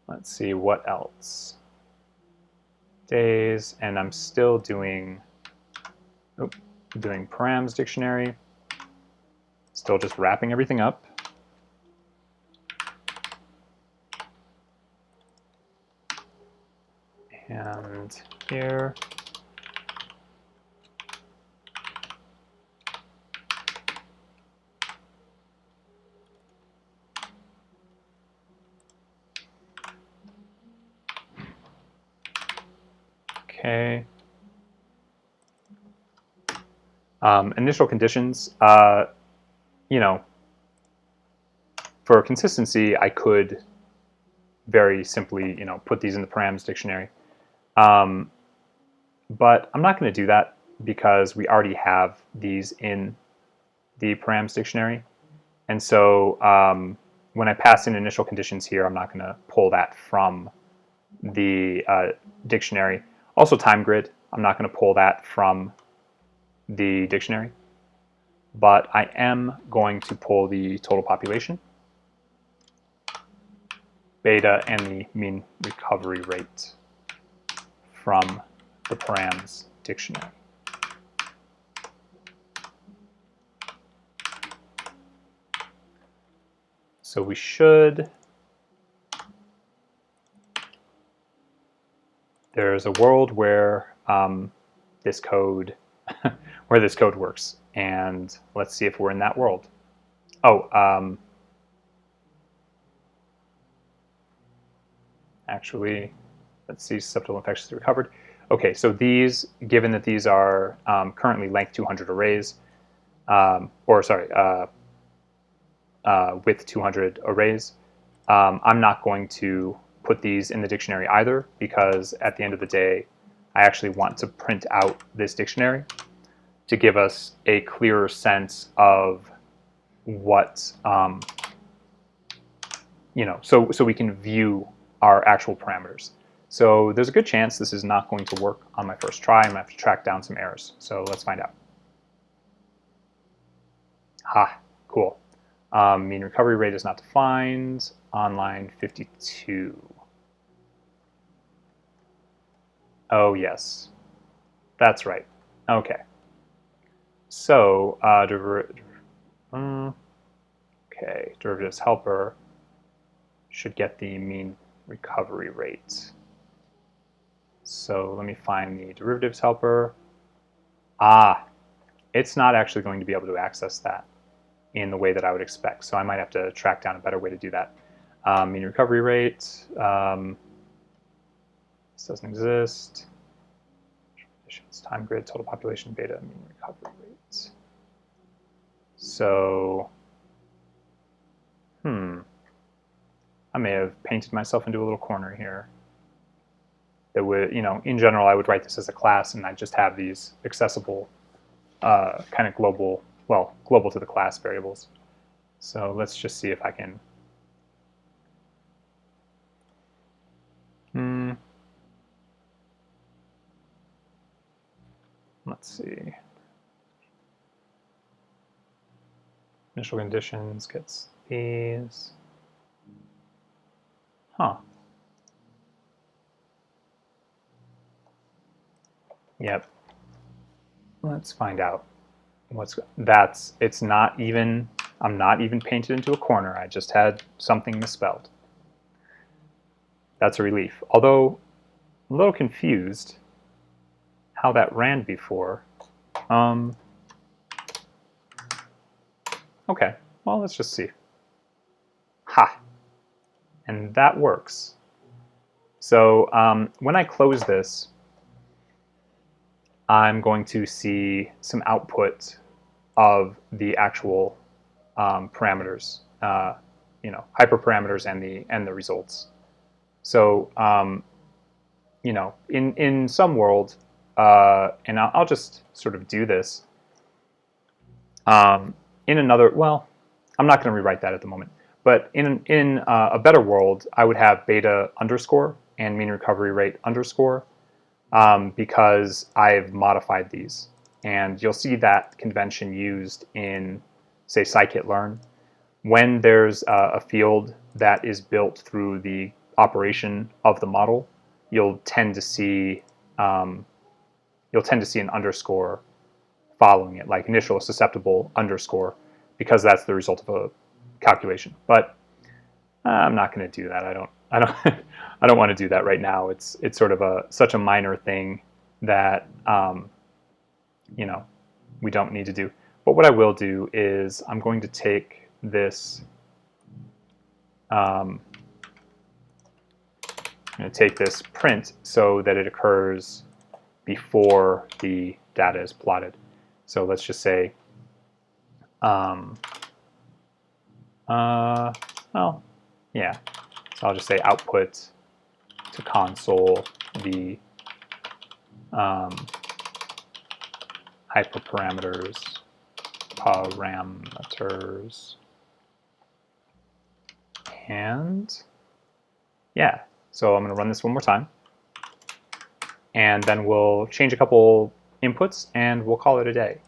let's see what else. Days, and I'm still doing params dictionary. Still just wrapping everything up. And here. Okay. Initial conditions, for consistency, I could very simply, put these in the params dictionary. But I'm not going to do that because we already have these in the params dictionary. And so when I pass in initial conditions here, I'm not going to pull that from the dictionary. Also time grid, I'm not going to pull that from the dictionary. But I am going to pull the total population, beta, and the mean recovery rate from the params dictionary. So we should, there's a world where this code works, and let's see if we're in that world. Oh, actually, let's see, susceptible infectiously recovered. Okay, so these, given that these are currently length 200 arrays, with 200 arrays, I'm not going to put these in the dictionary either, because at the end of the day, I actually want to print out this dictionary to give us a clearer sense of what, so we can view our actual parameters. So there's a good chance this is not going to work on my first try. I'm going to have to track down some errors. So let's find out. Cool. Mean recovery rate is not defined on line 52. Oh, yes. That's right. Okay. So, derivatives helper should get the mean recovery rate. So let me find the derivatives helper. It's not actually going to be able to access that in the way that I would expect. So I might have to track down a better way to do that. Mean recovery rate. This doesn't exist. Time grid, total population, beta, mean recovery rate. So, I may have painted myself into a little corner here. That would, in general, I would write this as a class, and I just have these accessible kind of global to the class variables. So let's just see if I can. Let's see. Initial conditions gets these. Huh. Yep. Let's find out. It's not even, I'm not even painted into a corner. I just had something misspelled. That's a relief. Although, I'm a little confused how that ran before. Okay, well, let's just see. Ha! And that works. So when I close this, I'm going to see some output of the actual parameters, hyperparameters and the results. So in some world, and I'll just sort of do this. In another, well, I'm not going to rewrite that at the moment. But in a better world, I would have beta underscore and mean recovery rate underscore because I've modified these. And you'll see that convention used in, say, scikit-learn. When there's a field that is built through the operation of the model, you'll tend to see an underscore following it, like initial susceptible underscore, because that's the result of a calculation. But I'm not going to do that. I don't want to do that right now. It's sort of such a minor thing that we don't need to do. But what I will do is I'm going to take this. I'm going to take this print so that it occurs before the data is plotted. So let's just say, well, yeah. So I'll just say output to console the hyperparameters, and yeah. So I'm going to run this one more time, and then we'll change a couple inputs, and we'll call it a day.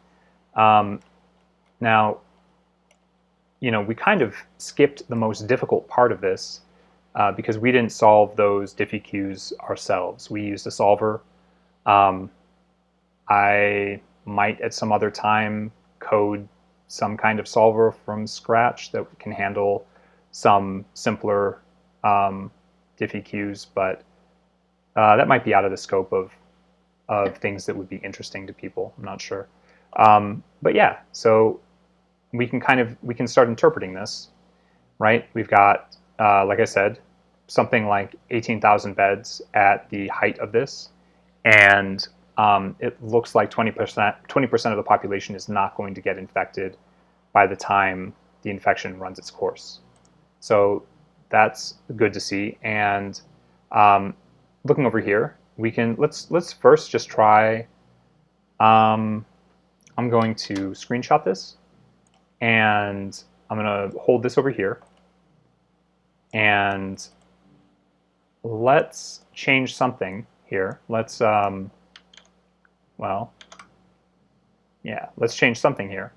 Now, we kind of skipped the most difficult part of this because we didn't solve those diffie-qs ourselves. We used a solver. I might at some other time code some kind of solver from scratch that can handle some simpler diffie-qs, but that might be out of the scope of things that would be interesting to people. I'm not sure. But yeah, so we can start interpreting this, right? We've got, like I said, something like 18,000 beds at the height of this, and it looks like 20% of the population is not going to get infected by the time the infection runs its course. So that's good to see. And looking over here, we can let's first just try. I'm going to screenshot this, and I'm going to hold this over here, and let's change something here. Let's well, yeah, let's change something here.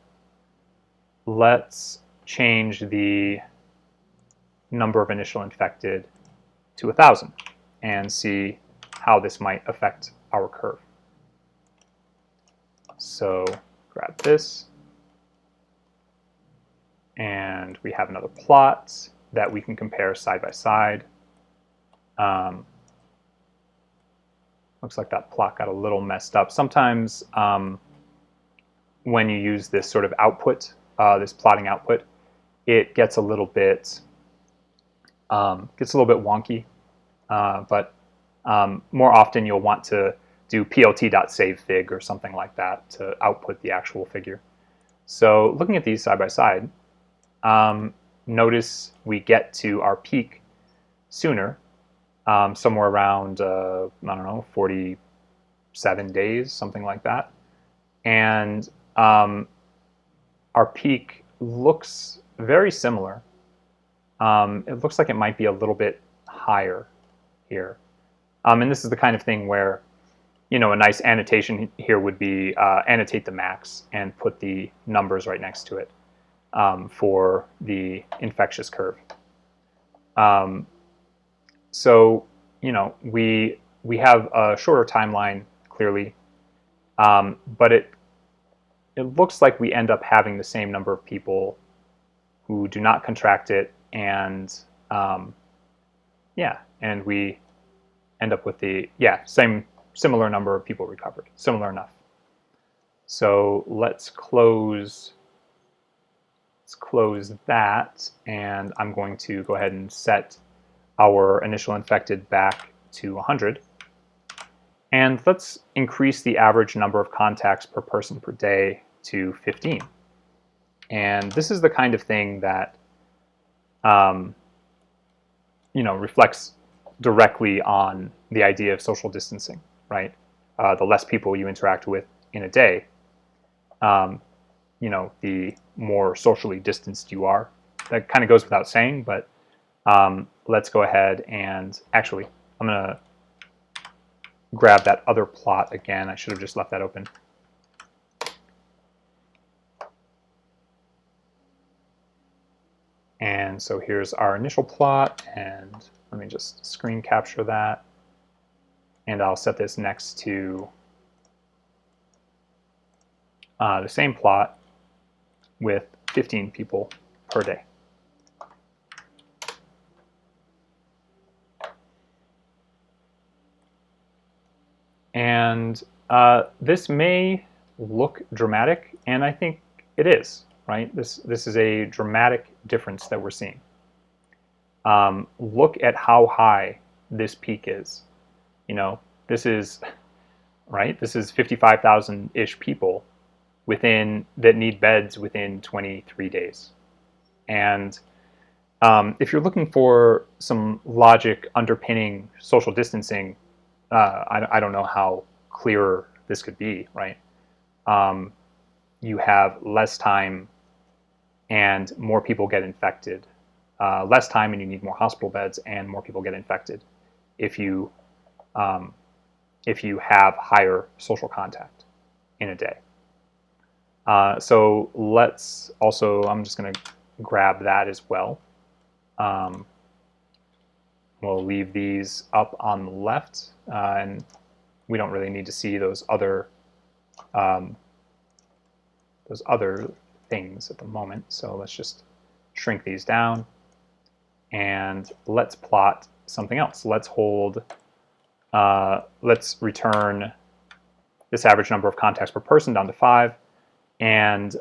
Let's change the number of initial infected to 1,000 and see how this might affect our curve. So grab this, and we have another plot that we can compare side by side. Looks like that plot got a little messed up. Sometimes when you use this sort of output, this plotting output, it gets a little bit wonky. But more often you'll want to do plt.savefig or something like that to output the actual figure. So looking at these side by side, notice we get to our peak sooner, somewhere around, I don't know, 47 days, something like that. And our peak looks very similar. It looks like it might be a little bit higher here. And this is the kind of thing where, a nice annotation here would be annotate the max and put the numbers right next to it for the infectious curve. So, we have a shorter timeline, clearly, but it looks like we end up having the same number of people who do not contract it, and and we end up with the similar number of people recovered, similar enough. So let's close that, and I'm going to go ahead and set our initial infected back to 100. And let's increase the average number of contacts per person per day to 15. And this is the kind of thing that reflects directly on the idea of social distancing, right? The less people you interact with in a day, the more socially distanced you are. That kind of goes without saying, but let's go ahead and actually, I'm going to grab that other plot again. I should have just left that open. And so here's our initial plot, and let me just screen capture that. And I'll set this next to the same plot with 15 people per day. And this may look dramatic, and I think it is, right? This is a dramatic difference that we're seeing. Look at how high this peak is. This is, right? This is 55,000-ish people that need beds within 23 days. And if you're looking for some logic underpinning social distancing, I don't know how clearer this could be, right? You have less time and more people get infected. Less time and you need more hospital beds, and more people get infected if you have higher social contact in a day. So let's also, I'm just going to grab that as well. We'll leave these up on the left, and we don't really need to see those other things at the moment. So let's just shrink these down, and let's plot something else. Let's return this average number of contacts per person down to 5, and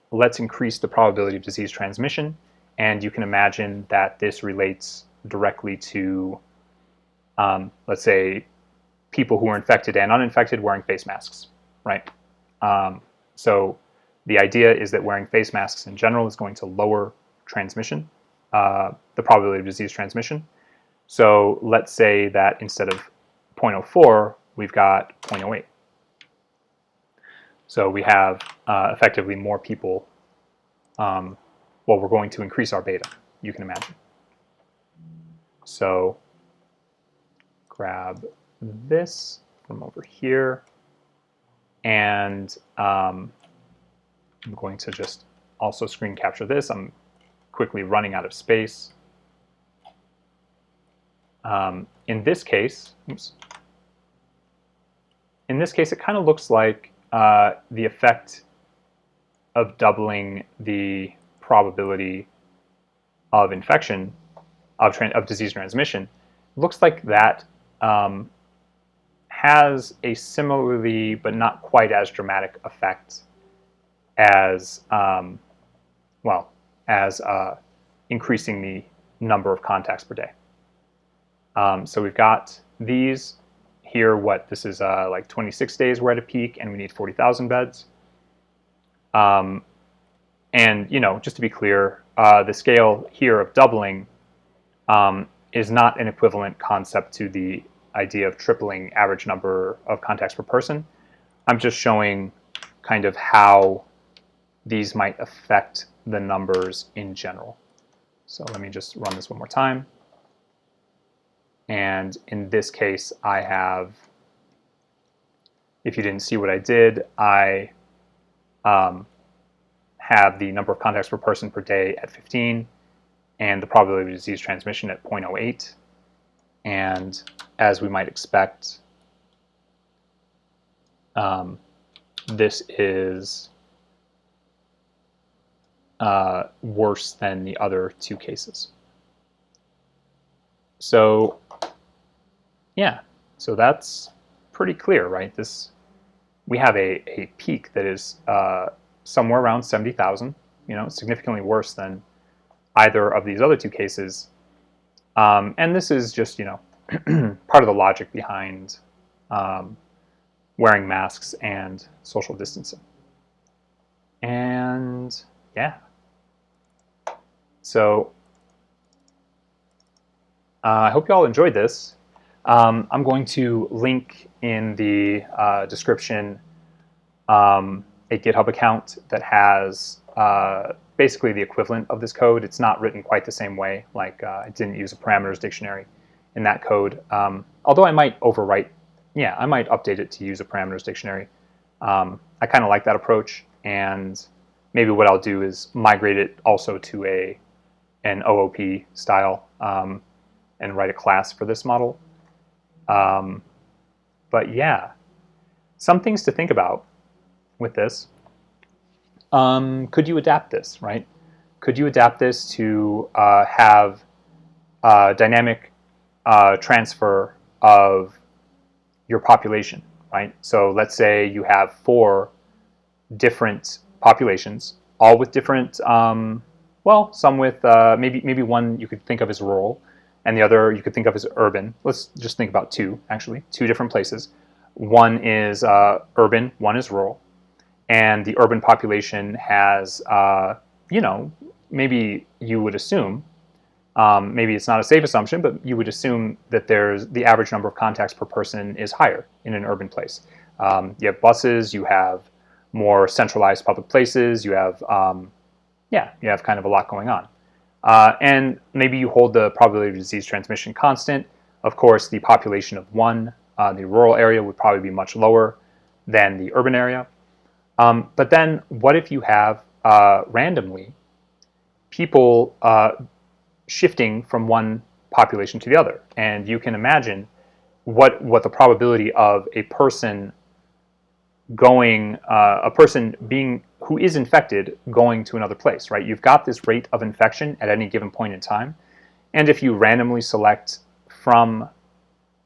let's increase the probability of disease transmission. And you can imagine that this relates directly to, let's say, people who are infected and uninfected wearing face masks, right? So the idea is that wearing face masks in general is going to lower transmission, the probability of disease transmission. So let's say that instead of 0.04, we've got 0.08. So we have effectively more people. Well, we're going to increase our beta, you can imagine. So grab this from over here, and I'm going to just also screen capture this. I'm quickly running out of space. In this case, it kind of looks like the effect of doubling the probability of infection, of disease transmission, looks like that has a similarly but not quite as dramatic effect as increasing the number of contacts per day. So we've got these here. This is like 26 days we're at a peak, and we need 40,000 beds. And just to be clear, the scale here of doubling is not an equivalent concept to the idea of tripling average number of contacts per person. I'm just showing kind of how these might affect the numbers in general. So let me just run this one more time. And in this case, I have, if you didn't see what I did, I have the number of contacts per person per day at 15 and the probability of disease transmission at 0.08. And as we might expect, this is worse than the other two cases. So yeah, so that's pretty clear, right? We have a peak that is somewhere around 70,000, significantly worse than either of these other two cases. And this is just, part of the logic behind wearing masks and social distancing. And yeah, so I hope you all enjoyed this. I'm going to link in the description a GitHub account that has basically the equivalent of this code. It's not written quite the same way, like it didn't use a parameters dictionary in that code. Although I might overwrite, I might update it to use a parameters dictionary. I kind of like that approach, and maybe what I'll do is migrate it also to an OOP style and write a class for this model. But yeah, some things to think about with this. Could you adapt this, right? Could you adapt this to have dynamic transfer of your population, right? So let's say you have 4 different populations, all with different, well, some with maybe one you could think of as rural, and the other you could think of as urban. Let's just think about 2, actually, 2 different places. One is urban, one is rural. And the urban population has, maybe you would assume, maybe it's not a safe assumption, but you would assume that the average number of contacts per person is higher in an urban place. You have buses, you have more centralized public places, you have, you have kind of a lot going on. And maybe you hold the probability of disease transmission constant. Of course, the population of 1, the rural area would probably be much lower than the urban area. But then what if you have randomly people shifting from one population to the other? And you can imagine what the probability of a person who is infected going to another place, right? You've got this rate of infection at any given point in time. And if you randomly select from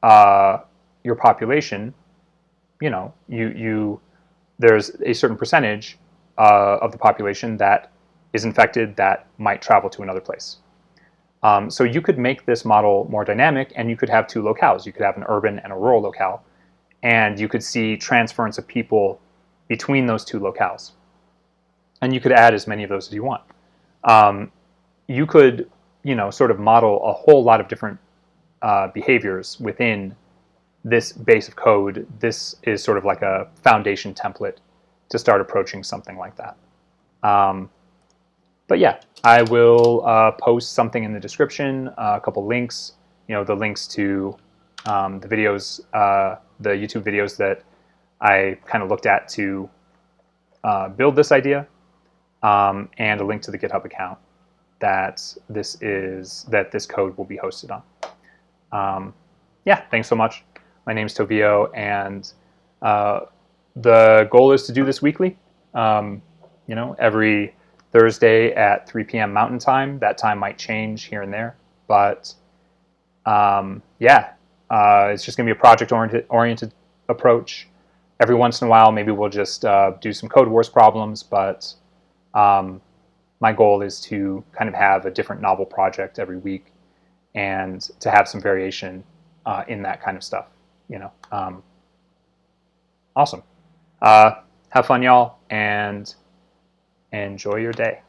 your population, there's a certain percentage of the population that is infected that might travel to another place. So you could make this model more dynamic, and you could have 2 locales. You could have an urban and a rural locale, and you could see transference of people between those 2 locales. And you could add as many of those as you want. You could, sort of model a whole lot of different behaviors within this base of code. This is sort of like a foundation template to start approaching something like that. But yeah, I will post something in the description, a couple links, the links to the videos, the YouTube videos that I kind of looked at to build this idea, and a link to the GitHub account that this code will be hosted on. Yeah, thanks so much. My name's Tovio, and the goal is to do this weekly. Every Thursday at 3 p.m. Mountain Time. That time might change here and there, but it's just going to be a project-oriented approach. Every once in a while, maybe we'll just do some code wars problems, but my goal is to kind of have a different novel project every week and to have some variation in that kind of stuff. Awesome. Have fun, y'all, and enjoy your day.